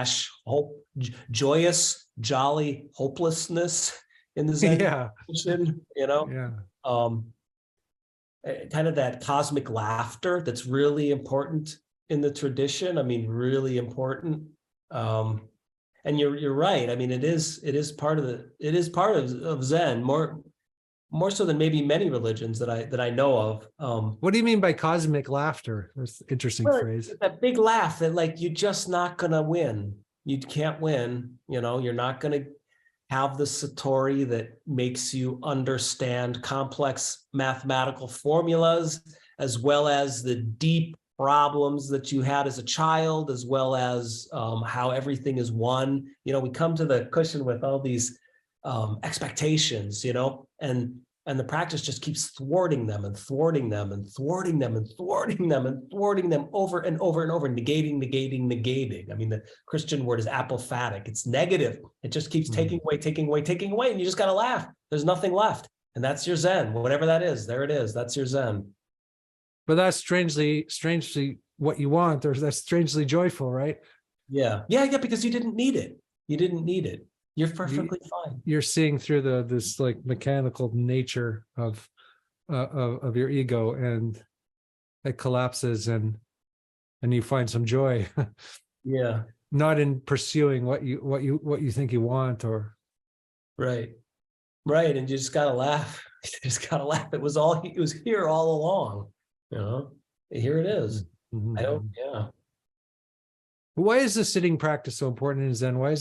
/ hope, joyous, jolly hopelessness in the Zen tradition, Yeah. Kind of that cosmic laughter that's really important in the tradition. I mean, really important. And you're right. I mean, it is part of Zen, more so than maybe many religions that I know of. What do you mean by cosmic laughter? That's an interesting phrase. That big laugh that, like, you're just not gonna win. You can't win. You're not gonna have the satori that makes you understand complex mathematical formulas, as well as the deep problems that you had as a child, as well as how everything is one. We come to the cushion with all these expectations, and the practice just keeps thwarting them and thwarting them and thwarting them and thwarting them and thwarting them over and over and over, negating. I mean, the Christian word is apophatic. It's negative. It just keeps taking away, and you just got to laugh. There's nothing left. And that's your Zen, whatever that is. There it is. That's your Zen. But that's strangely what you want, or that's strangely joyful, right? Yeah, because you didn't need it. You're perfectly fine. You're seeing through this like mechanical nature of your ego, and it collapses, and you find some joy. Yeah. Not in pursuing what you think you want, or right. And you just gotta laugh. It was here all along. Here it is. Mm-hmm. Why is the sitting practice so important in Zen? Why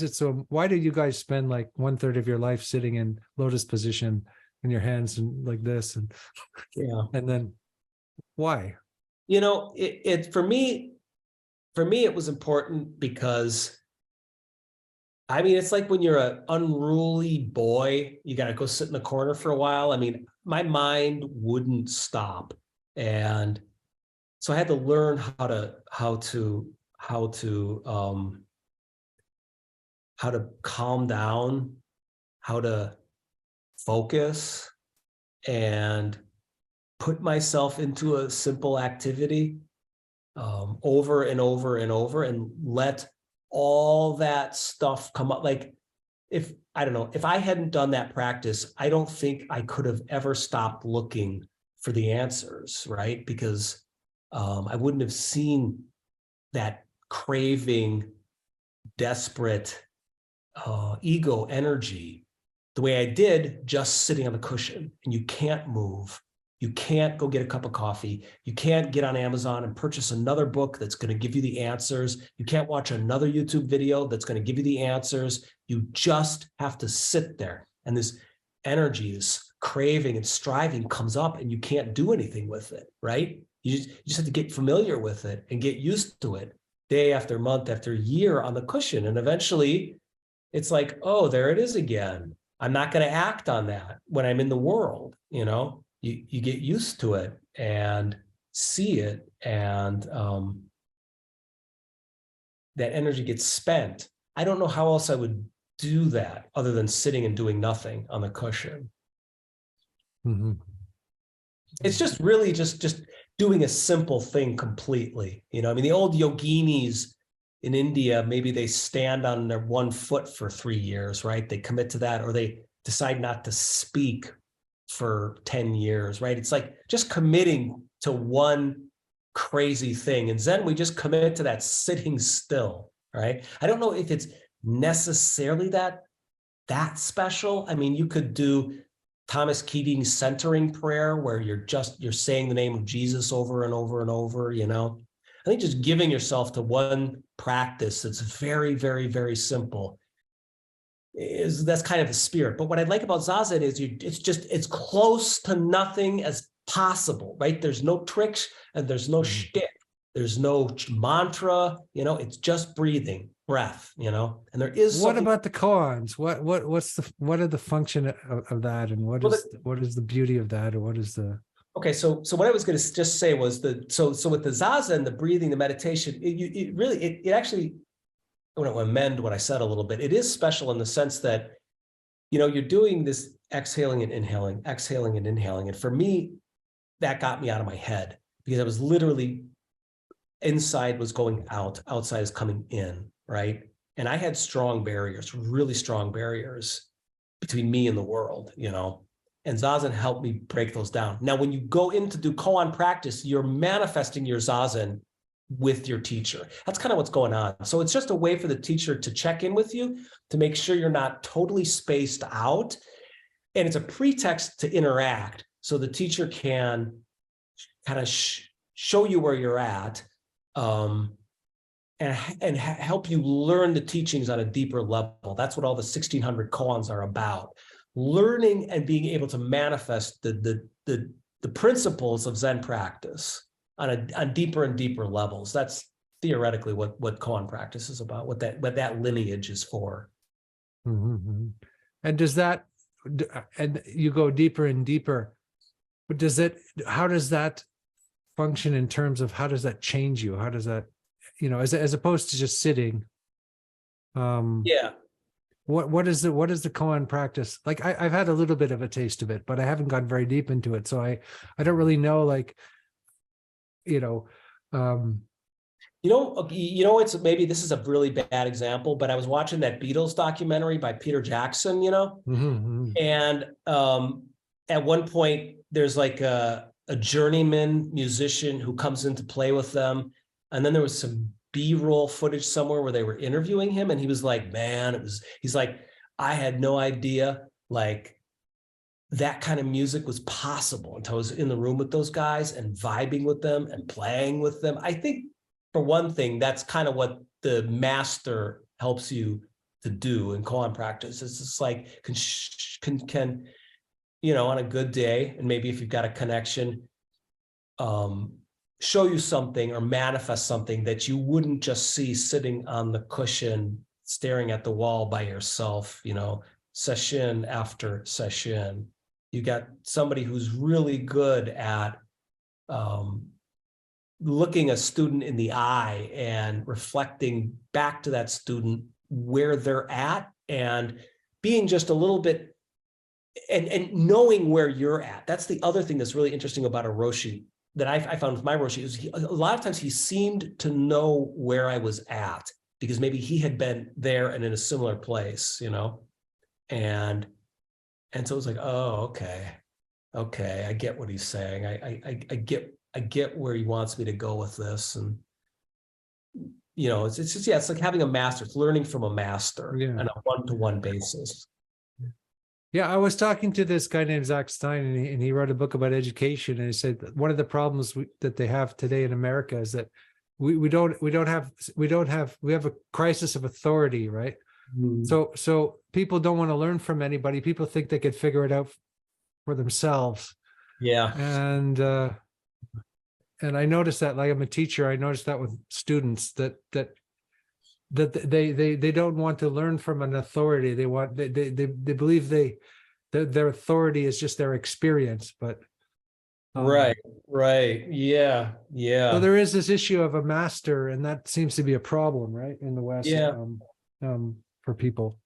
did you guys spend like 1/3 of your life sitting in lotus position in your hands and like this? And and then why? For me, it was important because, I mean, it's like when you're an unruly boy, you got to go sit in the corner for a while. I mean, my mind wouldn't stop. And so I had to learn how to calm down, how to focus, and put myself into a simple activity over and over and over, and let all that stuff come up. Like, if I hadn't done that practice, I don't think I could have ever stopped looking for the answers, right? Because I wouldn't have seen that craving, desperate ego energy the way I did just sitting on the cushion. And you can't move. You can't go get a cup of coffee. You can't get on Amazon and purchase another book that's going to give you the answers. You can't watch another YouTube video that's going to give you the answers. You just have to sit there. And this energy, this craving and striving comes up, and you can't do anything with it, right? You just have to get familiar with it and get used to it day after month after year on the cushion. And eventually it's like, oh, there it is again. I'm not going to act on that when I'm in the world. You get used to it and see it, and that energy gets spent. I don't know how else I would do that other than sitting and doing nothing on the cushion. Mm-hmm. It's just really just doing a simple thing completely. I mean, the old yoginis in India, maybe they stand on their one foot for 3 years, right? They commit to that, or they decide not to speak for 10 years, right? It's like just committing to one crazy thing. In Zen, we just commit to that sitting still, right? I don't know if it's necessarily that special. I mean, you could do Thomas Keating's centering prayer, where you're saying the name of Jesus over and over and over. I think just giving yourself to one practice that's very, very, very simple that's kind of the spirit. But what I like about Zazen is it's close to nothing as possible, right? There's no tricks and there's no shtick. There's no mantra, it's just breathing, breath, and there is what about the koans? What are the function of that, and what is the beauty of that, or what is the... Okay, so what I was going to just say was so with the Zazen, the breathing, the meditation, it actually, I want to amend what I said a little bit. It is special in the sense that, you're doing this exhaling and inhaling. And for me, that got me out of my head, because I was literally, inside was going out, outside is coming in, right? And I had strong barriers, really strong barriers between me and the world, and Zazen helped me break those down. Now, when you go in to do koan practice, you're manifesting your Zazen with your teacher. That's kind of what's going on. So it's just a way for the teacher to check in with you, to make sure you're not totally spaced out. And it's a pretext to interact. So the teacher can kind of show you where you're at, and help you learn the teachings on a deeper level. That's what all the 1600 koans are about. Learning and being able to manifest the principles of Zen practice on deeper and deeper levels. That's theoretically what koan practice is about, what that lineage is for. Mm-hmm. And does that, and you go deeper and deeper, but how does that function in terms of how does that change you? How does that, as opposed to just sitting? Yeah. What is the koan practice like? I've had a little bit of a taste of it, but I haven't gone very deep into it, so I don't really know. It's maybe this is a really bad example, but I was watching that Beatles documentary by Peter Jackson, Mm-hmm. and at one point there's like a journeyman musician who comes in to play with them, and then there was some B-roll footage somewhere where they were interviewing him, and he was like, man, he's like, I had no idea like that kind of music was possible until I was in the room with those guys and vibing with them and playing with them. I think, for one thing, that's kind of what the master helps you to do in koan practice. It's just like can on a good day, and maybe if you've got a connection, show you something or manifest something that you wouldn't just see sitting on the cushion, staring at the wall by yourself, session after session. You got somebody who's really good at looking a student in the eye and reflecting back to that student where they're at, and being just a little bit, and knowing where you're at. That's the other thing that's really interesting about a Roshi that I found with my Roshi, is a lot of times he seemed to know where I was at, because maybe he had been there and in a similar place, and so it was like, oh, okay, I get what he's saying. I get where he wants me to go with this, and it's just, it's like having a master. It's learning from a master on a one-to-one basis. Yeah, I was talking to this guy named Zach Stein, and he wrote a book about education, and he said that one of the problems that they have today in America is that we have a crisis of authority, right? Mm. So people don't want to learn from anybody. People think they could figure it out for themselves. Yeah, and I noticed that, like I'm a teacher, I noticed that with students that they don't want to learn from an authority. They believe their authority is just their experience. But Right, right. Yeah, so yeah, there is this issue of a master, and that seems to be a problem, right, in the West, yeah. for people.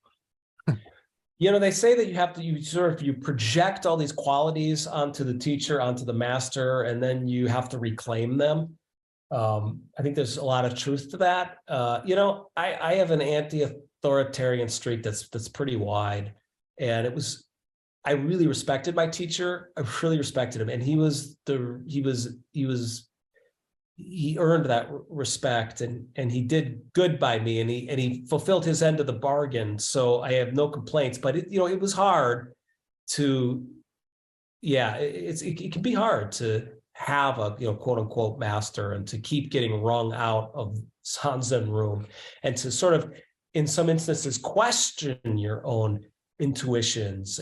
They say that you project all these qualities onto the teacher, onto the master, and then you have to reclaim them. I think there's a lot of truth to that. I have an anti-authoritarian streak that's pretty wide, and I really respected my teacher. I really respected him, and he earned that respect, and he did good by me, and he fulfilled his end of the bargain. So I have no complaints. But it was hard to, yeah, it can be hard to have a quote unquote master, and to keep getting wrung out of Sanzen room, and to sort of in some instances question your own intuitions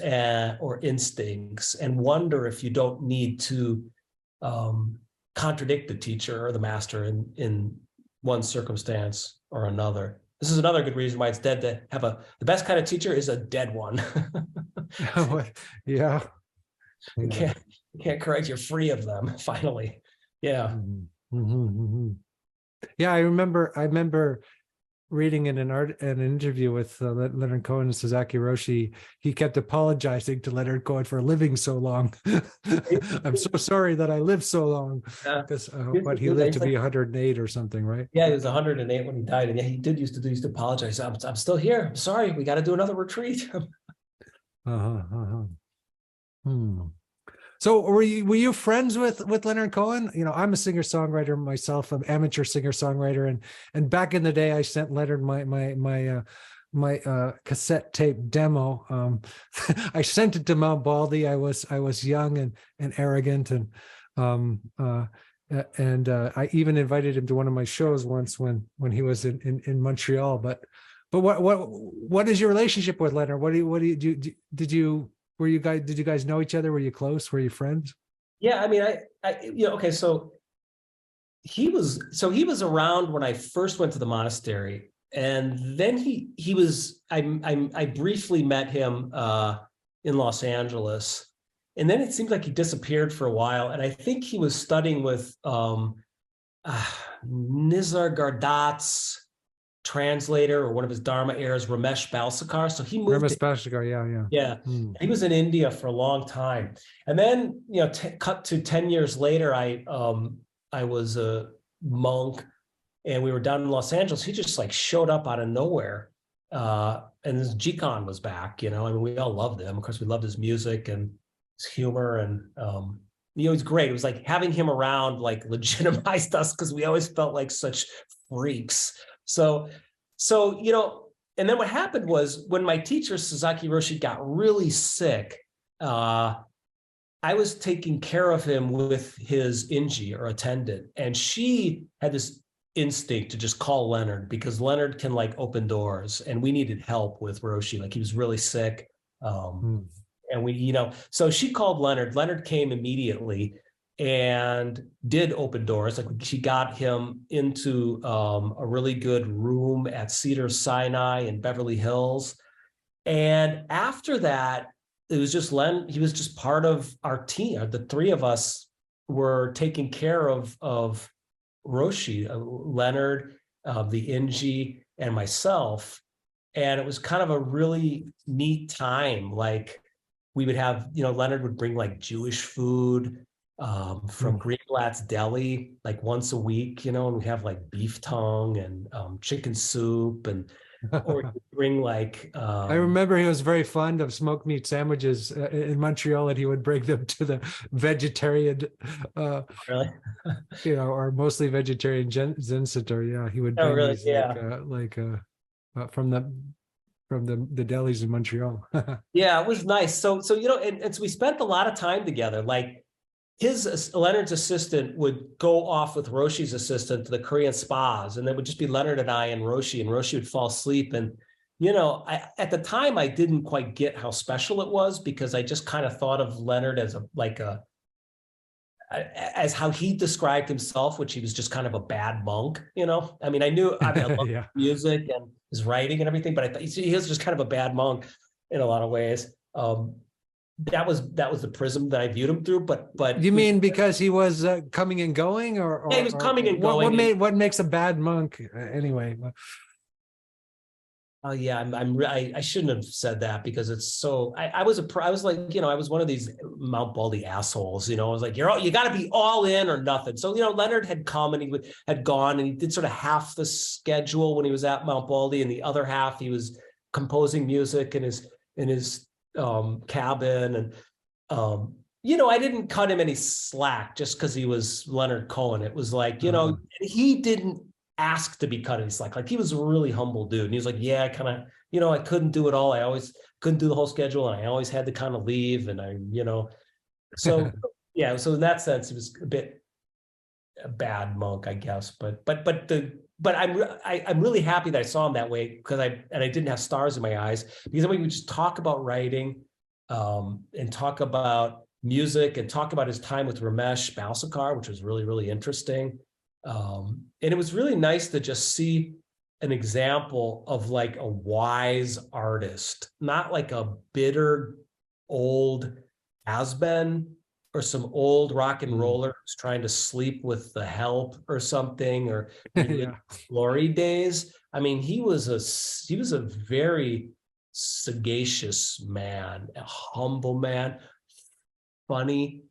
or instincts, and wonder if you don't need to contradict the teacher or the master in one circumstance or another. This is another good reason why it's dead to have the best kind of teacher is a dead one. Yeah. You can't correct, you're free of them finally. Yeah. Yeah, I remember reading in an interview with Leonard Cohen and Sasaki Roshi. He kept apologizing to Leonard Cohen for living so long. I'm so sorry that I lived so long, because but he lived to be 108 or something, right? Yeah, he was 108 when he died, and yeah, he used to apologize. I'm still here. I'm sorry, we got to do another retreat. So were you friends with Leonard Cohen? I'm a singer-songwriter myself, an amateur singer-songwriter, and back in the day I sent Leonard my cassette tape demo. I sent it to Mount Baldy. I was young and arrogant, and I even invited him to one of my shows once when he was in Montreal. But what is your relationship with Leonard? Did you guys know each other? Were you close? Were you friends? Yeah, I mean, okay, so he was around when I first went to the monastery, and then I briefly met him in Los Angeles, and then it seemed like he disappeared for a while, and I think he was studying with Nizar Gardat's translator, or one of his Dharma heirs, Ramesh Balsekar. So he moved. Ramesh Balsekar, yeah. Yeah, he was in India for a long time, and then cut to 10 years later, I was a monk, and we were down in Los Angeles. He just like showed up out of nowhere, and this Jikon was back. I mean, we all loved him. Of course, we loved his music and his humor, and it's great. It was like having him around like legitimized us, because we always felt like such freaks. So, and then what happened was, when my teacher, Sasaki Roshi, got really sick, I was taking care of him with his inji, or attendant, and she had this instinct to just call Leonard, because Leonard can like open doors, and we needed help with Roshi. Like, he was really sick. And we, so she called Leonard. Leonard came immediately and did open doors. Like, she got him into a really good room at Cedar Sinai in Beverly Hills. And after that, it was just he was just part of our team. The three of us were taking care of Roshi, Leonard, the Inji, and myself. And it was kind of a really neat time. Like, we would have, Leonard would bring like Jewish food from Greenblatt's Deli, like once a week, and we have like beef tongue and chicken soup, and or bring like I remember he was very fond of smoked meat sandwiches in Montreal, and he would bring them to the vegetarian really or mostly vegetarian Zen center. Yeah, he would bring these from the delis in Montreal. Yeah, it was nice. So and so we spent a lot of time together. Like, Leonard's assistant would go off with Roshi's assistant to the Korean spas, and then it would just be Leonard and I and Roshi would fall asleep. And at the time, I didn't quite get how special it was, because I just kind of thought of Leonard as as how he described himself, which he was just kind of a bad monk, you know? I mean, I love Yeah. music and his writing and everything, but I thought he was just kind of a bad monk in a lot of ways. That was the prism that I viewed him through, but You mean because he was coming and going, or yeah, he was coming and what going. what makes a bad monk anyway? Oh yeah, I shouldn't have said that because it's so. I was like, you know, I was one of these Mount Baldy assholes. You know, I was like, you got to be all in or nothing. So, you know, Leonard had come and had gone, and he did sort of half the schedule when he was at Mount Baldy, and the other half he was composing music in his cabin. And you know, I didn't cut him any slack just because he was Leonard Cohen. It was like, you know, he didn't ask to be cut any slack. Like, he was a really humble dude. And he was like, yeah, I kind of, you know, I couldn't do it all. I always couldn't do the whole schedule, and I always had to kind of leave. And I, you know, so yeah, so in that sense, it was a bit a bad monk, I guess. But I'm really happy that I saw him that way, because I didn't have stars in my eyes, because then we would just talk about writing, and talk about music, and talk about his time with Ramesh Balsekar, which was really, really interesting. And it was really nice to just see an example of like a wise artist, not like a bitter old has-been or some old rock and roller who's trying to sleep with the help or something, or Yeah. glory days. I mean, he was a very sagacious man, a humble man, funny,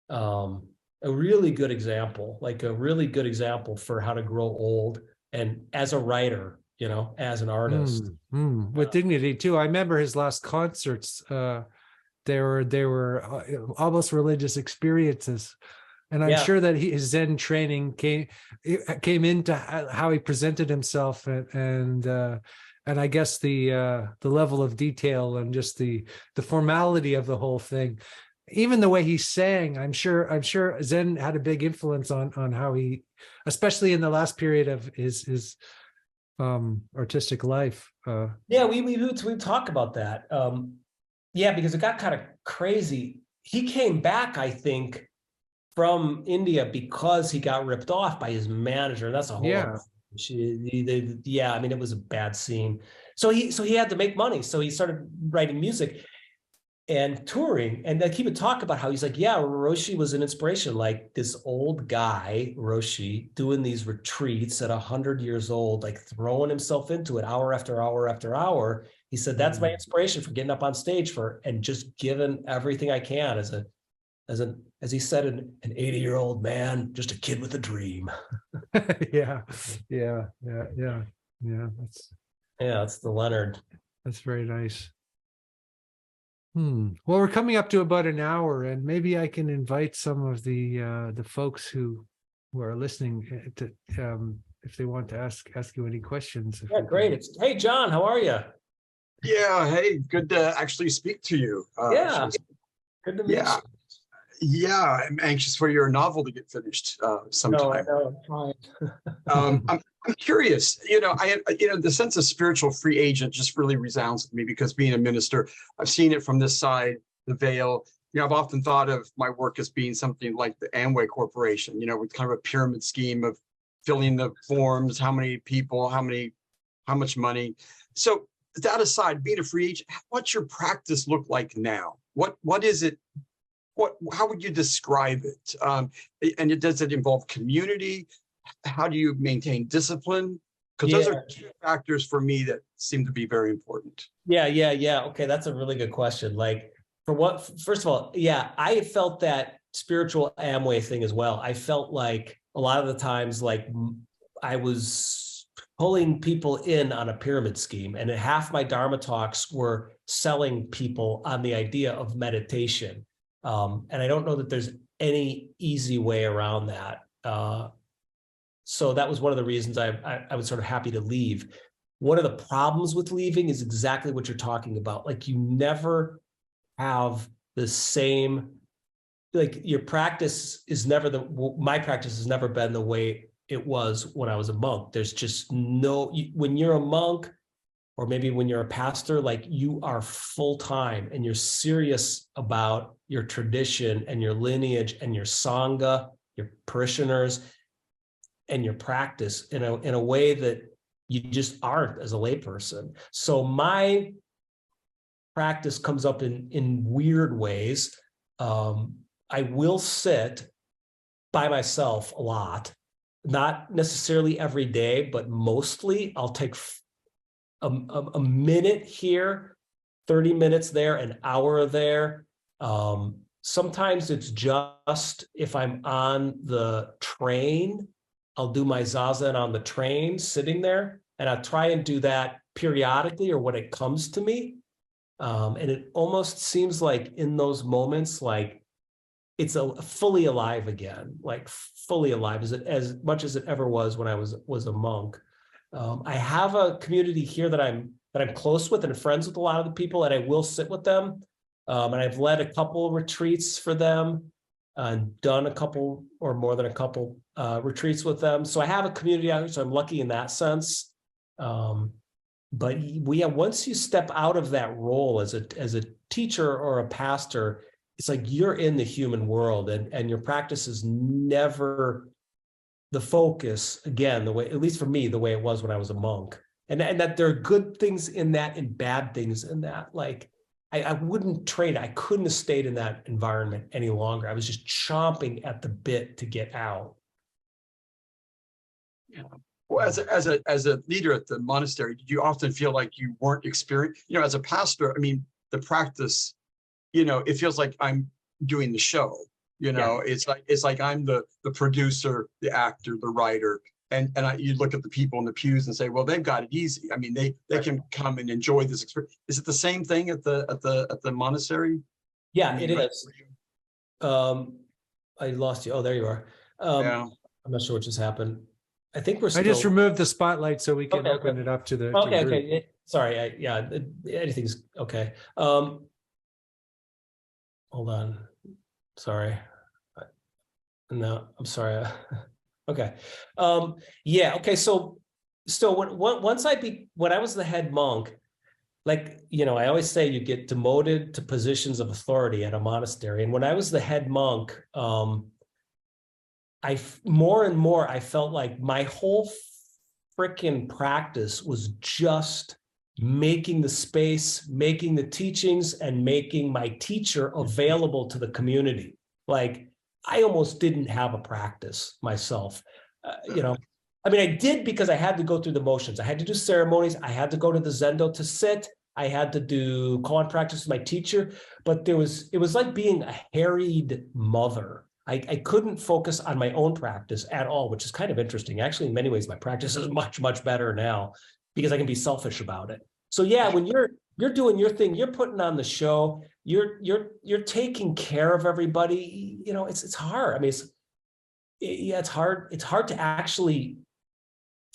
a really good example, like a really good example for how to grow old, and as a writer, you know, as an artist. With dignity too. I remember his last concerts. They were almost religious experiences, and I'm sure that his Zen training came into how he presented himself, and I guess the level of detail and just the formality of the whole thing. Even the way he sang, I'm sure Zen had a big influence on how he, especially in the last period of his artistic life. Yeah, we talk about that. Yeah, because it got kind of crazy. He came back, I think, from India because he got ripped off by his manager. That's a whole other thing. Yeah, I mean, it was a bad scene. So he had to make money. So he started writing music and touring, and like he would talk about how he's like, yeah, Roshi was an inspiration, like this old guy, Roshi, doing these retreats at 100 years old, like throwing himself into it hour after hour after hour. He said, that's my inspiration for getting up on stage and just giving everything I can as he said, an 80-year-old man, just a kid with a dream. Yeah. That's the Leonard. That's very nice. Well, we're coming up to about an hour, and maybe I can invite some of the folks who are listening to if they want to ask you any questions. Yeah, great. Hey, John, how are you? Yeah, hey, good to actually speak to you. Yeah, good to meet you. Yeah, I'm anxious for your novel to get finished sometime. No, I know. I'm curious. You know, the sense of spiritual free agent just really resounds with me, because being a minister, I've seen it from this side, the veil. You know, I've often thought of my work as being something like the Amway Corporation. You know, with kind of a pyramid scheme of filling the forms, how many people, how much money. So that aside, being a free agent, what's your practice look like now? What is it? How would you describe it? And does it involve community? How do you maintain discipline? Because those are two factors for me that seem to be very important. Yeah. Okay, that's a really good question. Like, first of all, yeah, I felt that spiritual Amway thing as well. I felt like a lot of the times, like I was pulling people in on a pyramid scheme, and half my Dharma talks were selling people on the idea of meditation. And I don't know that there's any easy way around that. So that was one of the reasons I was sort of happy to leave. One of the problems with leaving is exactly what you're talking about. Like, you never have the same, like your practice is never my practice has never been the way it was when I was a monk. There's just when you're a monk, or maybe when you're a pastor, like you are full time and you're serious about your tradition and your lineage and your sangha, your parishioners, and your practice in a way that you just aren't as a layperson. So my practice comes up in weird ways. I will sit by myself a lot, not necessarily every day, but mostly I'll take a minute here, 30 minutes there, an hour there. Sometimes it's just if I'm on the train, I'll do my zazen on the train sitting there, and I try and do that periodically or when it comes to me. And it almost seems like in those moments, like it's fully alive again, like fully alive as much as it ever was when I was a monk. I have a community here that I'm close with and friends with a lot of the people, and I will sit with them. And I've led a couple retreats for them, and done a couple or more than a couple retreats with them. So I have a community out here, so I'm lucky in that sense. But once you step out of that role as a teacher or a pastor, it's like you're in the human world, and your practice is never the focus, again, the way, at least for me, the way it was when I was a monk. And that there are good things in that and bad things in that. Like I wouldn't trade. I couldn't have stayed in that environment any longer. I was just chomping at the bit to get out. Yeah. Well, as a leader at the monastery, did you often feel like you weren't experienced? As a pastor, I mean, the practice, it feels like I'm doing the show. Yeah. It's like I'm the producer, the actor, the writer, and you look at the people in the pews and say, well, they've got it easy. I mean, they can come and enjoy this experience. Is it the same thing at the monastery? Yeah, it is. I lost you. Oh, there you are. Yeah. I'm not sure what just happened. I think we're I just removed the spotlight so we can open it up to the okay. group. Okay. Sorry. Anything's okay. Hold on. Sorry. No, I'm sorry. Okay. Yeah. Okay. So once when I was the head monk, like, I always say you get demoted to positions of authority at a monastery. And when I was the head monk, more and more, I felt like my whole freaking practice was just making the space, making the teachings, and making my teacher available to the community. Like, I almost didn't have a practice myself. I mean, I did because I had to go through the motions. I had to do ceremonies. I had to go to the zendo to sit. I had to do koan practice with my teacher. But it was like being a harried mother. I couldn't focus on my own practice at all, which is kind of interesting. Actually, in many ways, my practice is much, much better now because I can be selfish about it. So yeah, when you're doing your thing, you're putting on the show, you're taking care of everybody. It's hard. I mean, it's hard. It's hard to actually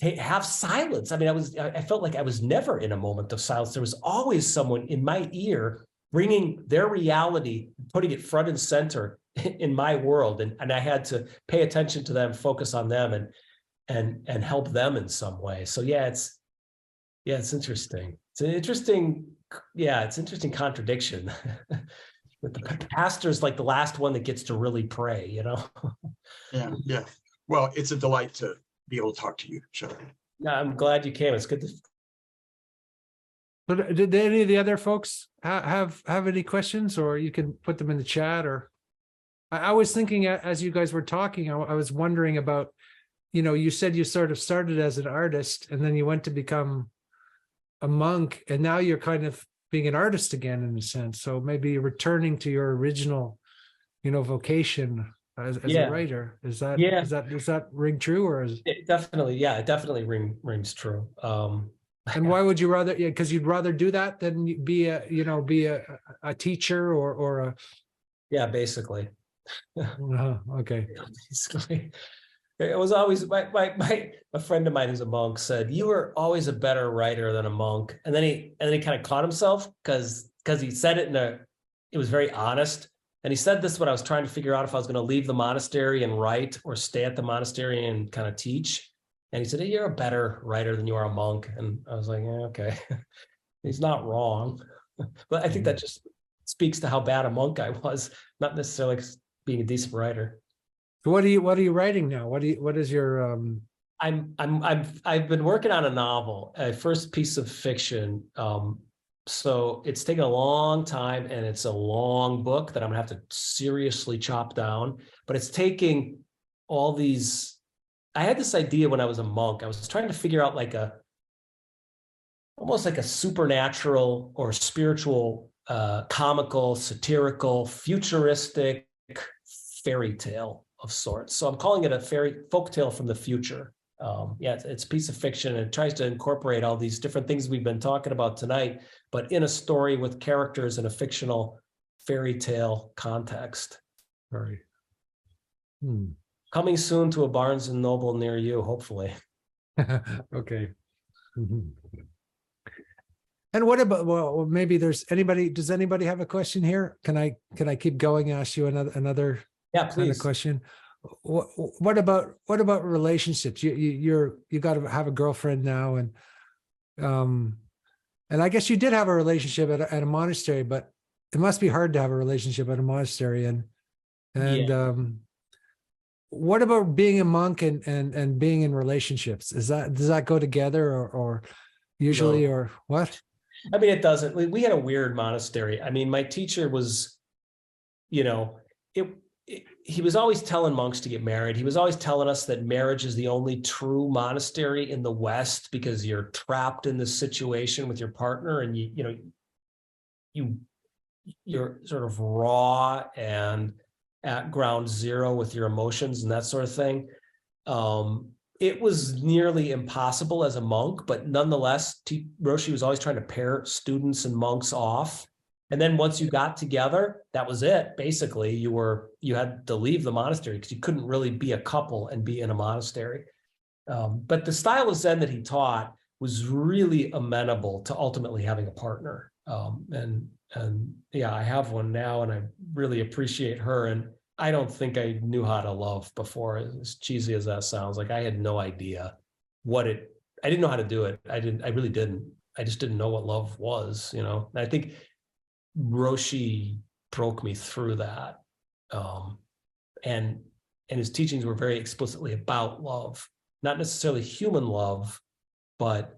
have silence. I mean, I felt like I was never in a moment of silence. There was always someone in my ear bringing their reality, putting it front and center in my world. And I had to pay attention to them, focus on them and help them in some way. So yeah, it's interesting. It's an interesting contradiction. With the pastor's like the last one that gets to really pray, Yeah. Well, it's a delight to be able to talk to you, Shozan. No, I'm glad you came. It's good to. But did any of the other folks have any questions, or you can put them in the chat? Or I was thinking as you guys were talking, I was wondering about, you said you sort of started as an artist and then you went to become a monk, and now you're kind of being an artist again in a sense. So maybe returning to your original, vocation as a writer. Does that ring true, or is it definitely rings true. And why would you rather? Yeah, because you'd rather do that than be a teacher or a. Yeah, basically. Okay. Yeah, basically. It was always a friend of mine who's a monk said, you were always a better writer than a monk. And then he kind of caught himself because he said it it was very honest. And he said this when I was trying to figure out if I was going to leave the monastery and write or stay at the monastery and kind of teach. And he said, hey, you're a better writer than you are a monk. And I was like, yeah, okay. He's not wrong. But I think that just speaks to how bad a monk I was, not necessarily being a decent writer. So what are you writing now? What is your I've been working on a novel, a first piece of fiction. So it's taken a long time, and it's a long book that I'm gonna have to seriously chop down. But it's taking all these. I had this idea when I was a monk. I was trying to figure out almost like a supernatural or spiritual, comical, satirical, futuristic fairy tale of sorts. So I'm calling it a folk tale from the future. It's a piece of fiction, and it tries to incorporate all these different things we've been talking about tonight, but in a story with characters in a fictional fairy tale context. sorry. Coming soon to a Barnes and Noble near you, hopefully. Okay. And what about, well, maybe does anybody have a question here? Can I keep going and ask you another Yeah, kind of please. question? What about relationships? You got to have a girlfriend now, and I guess you did have a relationship at a monastery, but it must be hard to have a relationship at a monastery. And what about being a monk and being in relationships? Does that go together or usually, No. or what? I mean, it doesn't. We had a weird monastery. I mean, my teacher was, he was always telling monks to get married. He was always telling us that marriage is the only true monastery in the West because you're trapped in this situation with your partner, and you're sort of raw and at ground zero with your emotions and that sort of thing. It was nearly impossible as a monk, but nonetheless, Roshi was always trying to pair students and monks off. And then once you got together, that was it. Basically, you had to leave the monastery because you couldn't really be a couple and be in a monastery. But the style of Zen that he taught was really amenable to ultimately having a partner. And yeah, I have one now, and I really appreciate her. And I don't think I knew how to love before, as cheesy as that sounds. Like, I had no idea I didn't know how to do it. I really didn't. I just didn't know what love was, And I think Roshi broke me through that. And his teachings were very explicitly about love, not necessarily human love, but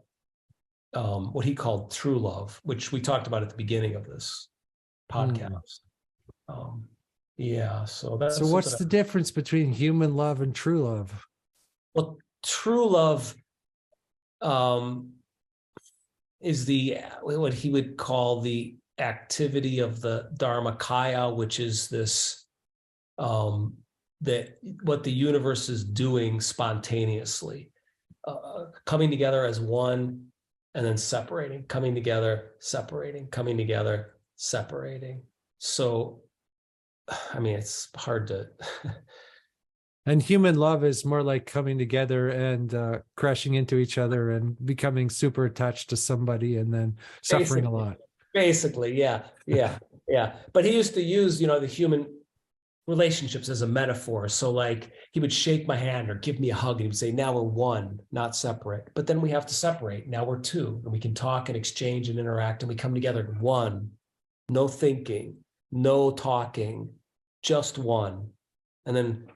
what he called true love, which we talked about at the beginning of this podcast. So what's the difference between human love and true love? Well, true love is what he would call the activity of the Dharmakaya, which is this that what the universe is doing spontaneously, coming together as one and then separating, coming together, separating, coming together, separating. So, I mean, it's hard to. And human love is more like coming together and crashing into each other and becoming super attached to somebody and then suffering a lot. Basically, yeah. But he used to use, the human relationships as a metaphor. So like, he would shake my hand or give me a hug, and he would say, now we're one, not separate. But then we have to separate. Now we're two, and we can talk and exchange and interact, and we come together one, no thinking, no talking, just one. And then,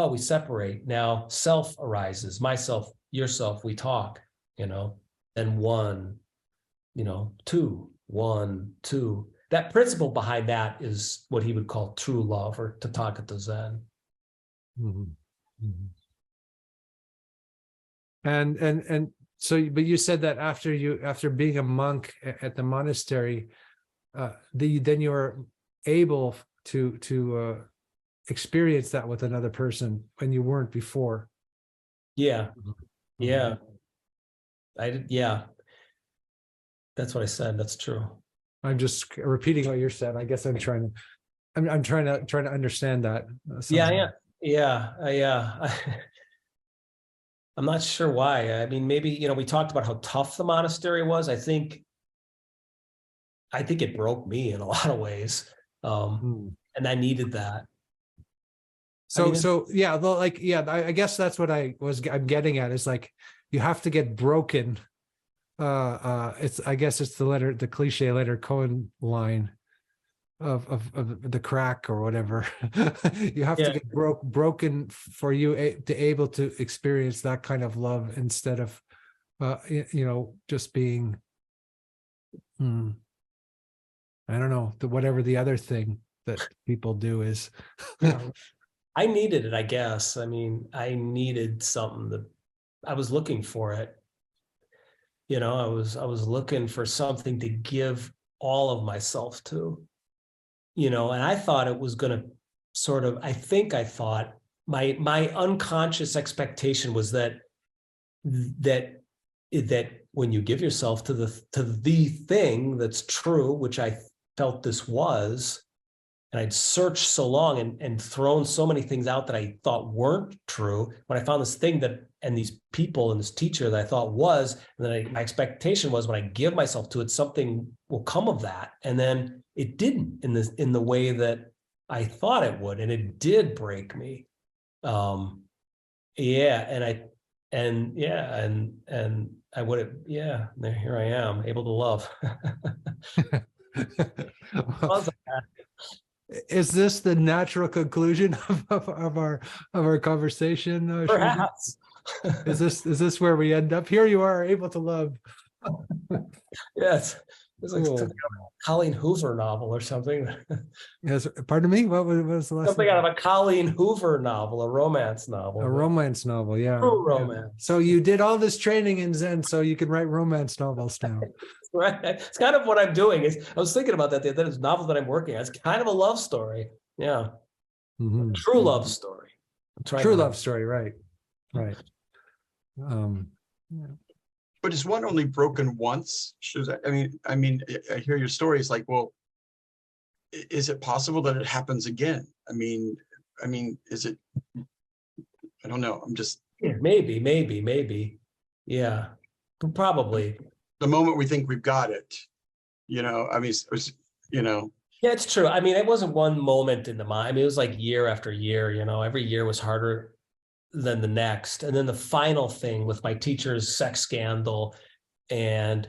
we separate. Now self arises, myself, yourself, we talk, then one, two, one, two. That principle behind that is what he would call true love, or Tathagata Zen. Mm-hmm. Mm-hmm. And so, but you said that after being a monk at the monastery, then you were able to experience that with another person when you weren't before. Yeah. I did. Yeah. That's what I said. That's true. I'm just repeating what you said. I guess I'm trying to understand that. Yeah. I'm not sure why. I mean, maybe, we talked about how tough the monastery was. I think it broke me in a lot of ways. And I needed that. So yeah, though, like, yeah, I guess that's what I'm getting at, is like, you have to get broken. I guess it's the cliche Leonard Cohen line of the crack or whatever. You have to get broken for you to able to experience that kind of love, instead of just being I don't know, whatever the other thing that people do is. I needed it, I guess. I mean, I needed something that I was looking for it. I was looking for something to give all of myself to, and I thought it was going to I thought my unconscious expectation was that when you give yourself to the thing that's true, which I felt this was, and I'd searched so long and thrown so many things out that I thought weren't true. When I found this thing and these people and this teacher that I thought was, and then my expectation was, when I give myself to it, something will come of that. And then it didn't in the way that I thought it would. And it did break me. And I would have, here I am, able to love. Is this the natural conclusion of our conversation? Perhaps. Is this where we end up? Here you are, able to love. Yes, it's like a Colleen Hoover novel or something. Yes, pardon me. What was the last? Something out of a Colleen Hoover novel, a romance novel. A romance novel, yeah. True romance. Yeah. So you did all this training in Zen, so you can write romance novels now. Right. It's kind of what I'm doing. I was thinking about that. This novel that I'm working on, it's kind of a love story. Yeah. Mm-hmm. True love story. True love story. Right. Right. Yeah. But is one only broken once? I mean, I hear your story. It's like, well, is it possible that it happens again? I mean, is it? I don't know. I'm just maybe. Yeah, probably. The moment we think we've got it, I mean, it was, Yeah, it's true. I mean, it wasn't one moment in the mind. I mean, it was like year after year. Every year was harder than the next. And then the final thing with my teacher's sex scandal and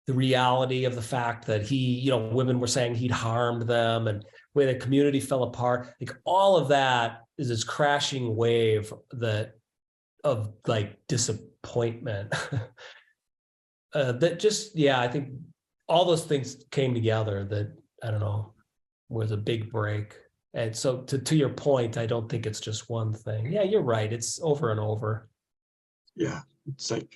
the reality of the fact that women were saying he'd harmed them, and the way the community fell apart, like all of that is this crashing wave of like disappointment. That just, I think all those things came together that, I don't know, was a big break. And so to your point, I don't think it's just one thing. Yeah, you're right. It's over and over. Yeah. It's like,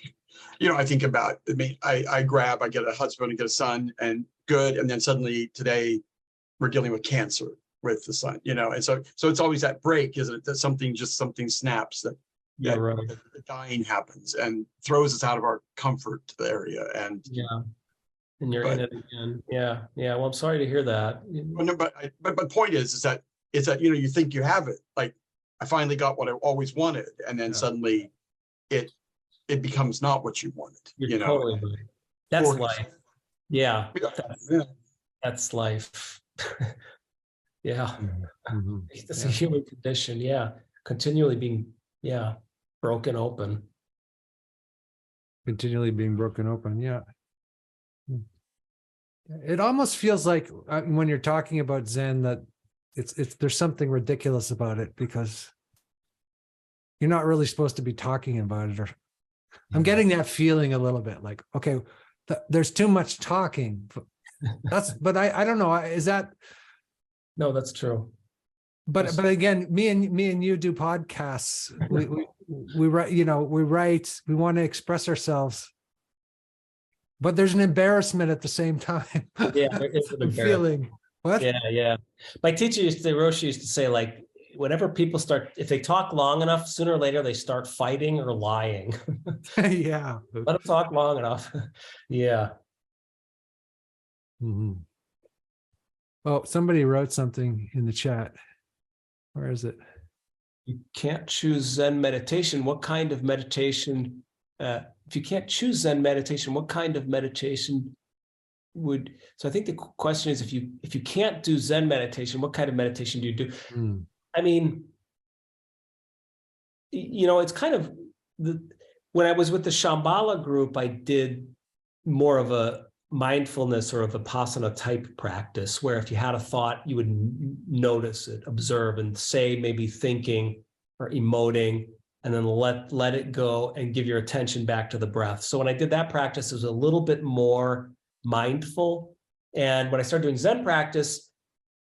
I think about, I get a husband and get a son, and good. And then suddenly today we're dealing with cancer with the son, and so it's always that break, isn't it? That something snaps, that right. The dying happens and throws us out of our comfort area. And and you're in it again. Yeah. Well, I'm sorry to hear that. Well, no, but the point is that you think you have it. Like, I finally got what I always wanted, and then suddenly it becomes not what you wanted. You're totally right. That's life. Yeah. That's life. Yeah. Mm-hmm. It's a human condition. Yeah. Continually being broken open. Continually being broken open. Yeah. It almost feels like when you're talking about Zen that it's there's something ridiculous about it, because you're not really supposed to be talking about it. Or I'm getting that feeling a little bit like, okay, there's too much talking. But I don't know. Is that? No, that's true. But again, me and you do podcasts. We write. We write. We want to express ourselves. But there's an embarrassment at the same time. Yeah, there is an feeling. What? Yeah. My teacher Roshi used to say, like, whenever people if they talk long enough, sooner or later they start fighting or lying. Yeah. Let them talk long enough. Yeah. Mm-hmm. Oh, somebody wrote something in the chat. Where is it? You can't choose Zen meditation. What kind of meditation? If you can't choose Zen meditation, what kind of meditation would? So I think the question is, if you can't do Zen meditation, what kind of meditation do you do? I mean, it's kind of when I was with the Shambhala group, I did more of a mindfulness or a Vipassana type practice, where if you had a thought, you would notice it, observe, and say maybe thinking or emoting, and then let it go and give your attention back to the breath. So when I did that practice, it was a little bit more mindful. And when I started doing Zen practice,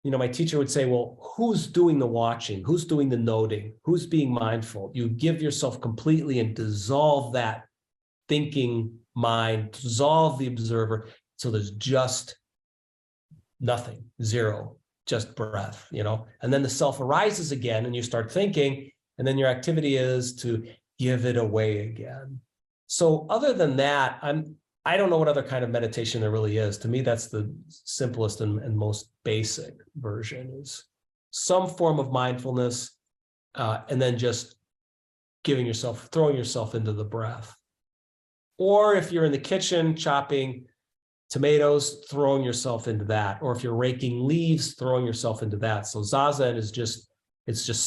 my teacher would say, well, who's doing the watching? Who's doing the noting? Who's being mindful? You give yourself completely and dissolve that thinking mind, dissolve the observer. So there's just nothing, zero, just breath, and then the self arises again and you start thinking, and then your activity is to give it away again. So other than that, I don't know what other kind of meditation there really is. To me, that's the simplest and most basic version, is some form of mindfulness, and then just throwing yourself into the breath. Or if you're in the kitchen chopping tomatoes, throwing yourself into that. Or if you're raking leaves, throwing yourself into that. So Zazen is just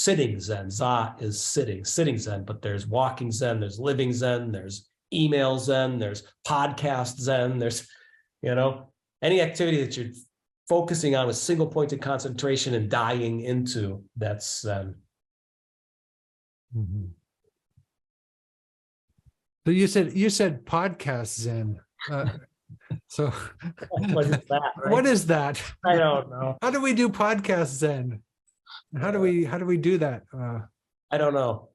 sitting Zen. Za is sitting Zen, but there's walking Zen, there's living Zen, there's email Zen, there's podcast Zen, there's, any activity that you're focusing on with single pointed concentration and dying into, that's Zen. Mm-hmm. So you said podcast Zen. So what is that? Right? What is that? I don't know. How do we do podcast Zen? How do we do that? I don't know.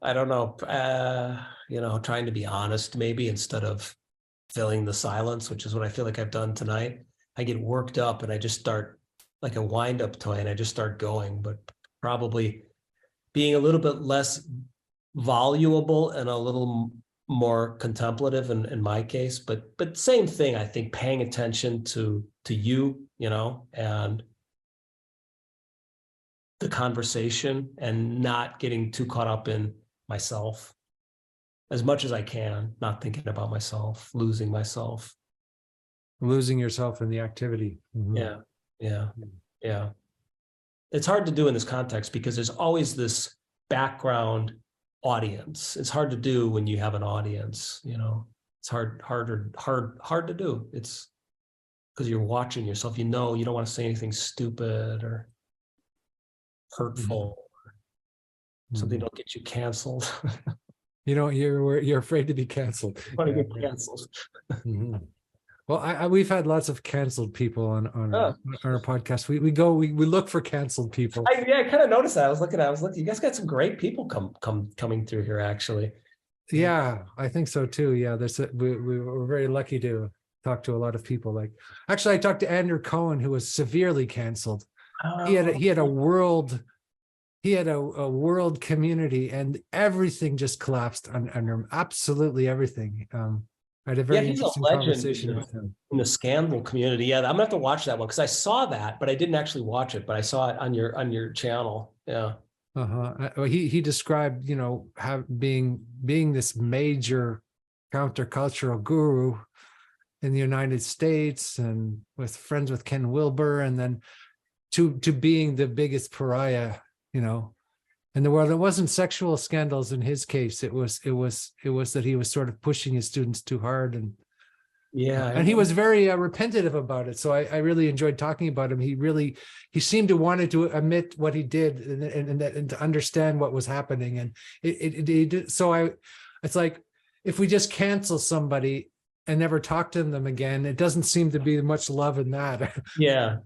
Trying to be honest, maybe, instead of filling the silence, which is what I feel like I've done tonight. I get worked up and I just start like a wind-up toy and I just start going, but probably being a little bit less voluble and a little more contemplative in my case, but same thing, I think, paying attention to you, and the conversation, and not getting too caught up in myself as much as I can, not thinking about myself, losing yourself in the activity. Mm-hmm. Yeah. It's hard to do in this context because there's always this background audience. It's hard to do when you have an audience, it's hard to do. It's because you're watching yourself, you don't want to say anything stupid or hurtful, or something that'll get you canceled. You're afraid to be canceled. Want to get canceled. Mm-hmm. Well, we've had lots of canceled people on our podcast. We look for canceled people. I kind of noticed that. I was looking. You guys got some great people coming through here, actually. Yeah, I think so too. Yeah, we were very lucky to talk to a lot of people. Like, actually, I talked to Andrew Cohen, who was severely canceled. Oh. He had a world community, and everything just collapsed under him. Absolutely everything. I had a very interesting conversation with him in the scandal community. Yeah, I'm gonna have to watch that one because I saw that, but I didn't actually watch it. But I saw it on your channel. Yeah. He described, being this major countercultural guru in the United States, and with friends with Ken Wilber, and then to being the biggest pariah, in the world. It wasn't sexual scandals in his case. It was that he was sort of pushing his students too hard, and he was very repentative about it. So I really enjoyed talking about him. He seemed to wanted to admit what he did and to understand what was happening. And it's like, if we just cancel somebody and never talk to them again, it doesn't seem to be much love in that. Yeah.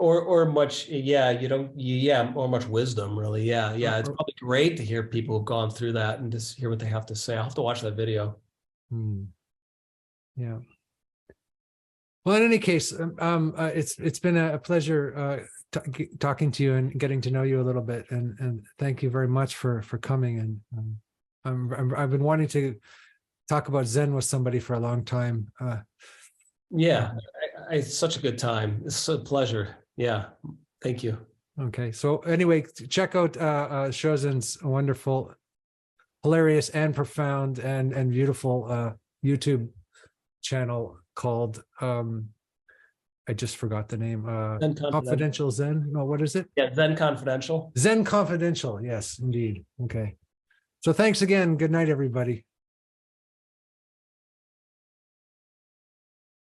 Or much, or much wisdom, really. Yeah. It's probably great to hear people who've gone through that and just hear what they have to say. I'll have to watch that video. Yeah. Well, in any case, it's been a pleasure talking to you and getting to know you a little bit, and thank you very much for coming. And I've been wanting to talk about Zen with somebody for a long time. It's such a good time. It's a pleasure. Yeah, thank you. Okay, so anyway, check out Shozan's wonderful, hilarious, and profound and beautiful YouTube channel called I just forgot the name. Zen Confidential Zen. No, what is it? Yeah, Zen Confidential. Zen Confidential. Yes, indeed. Okay. So thanks again. Good night, everybody.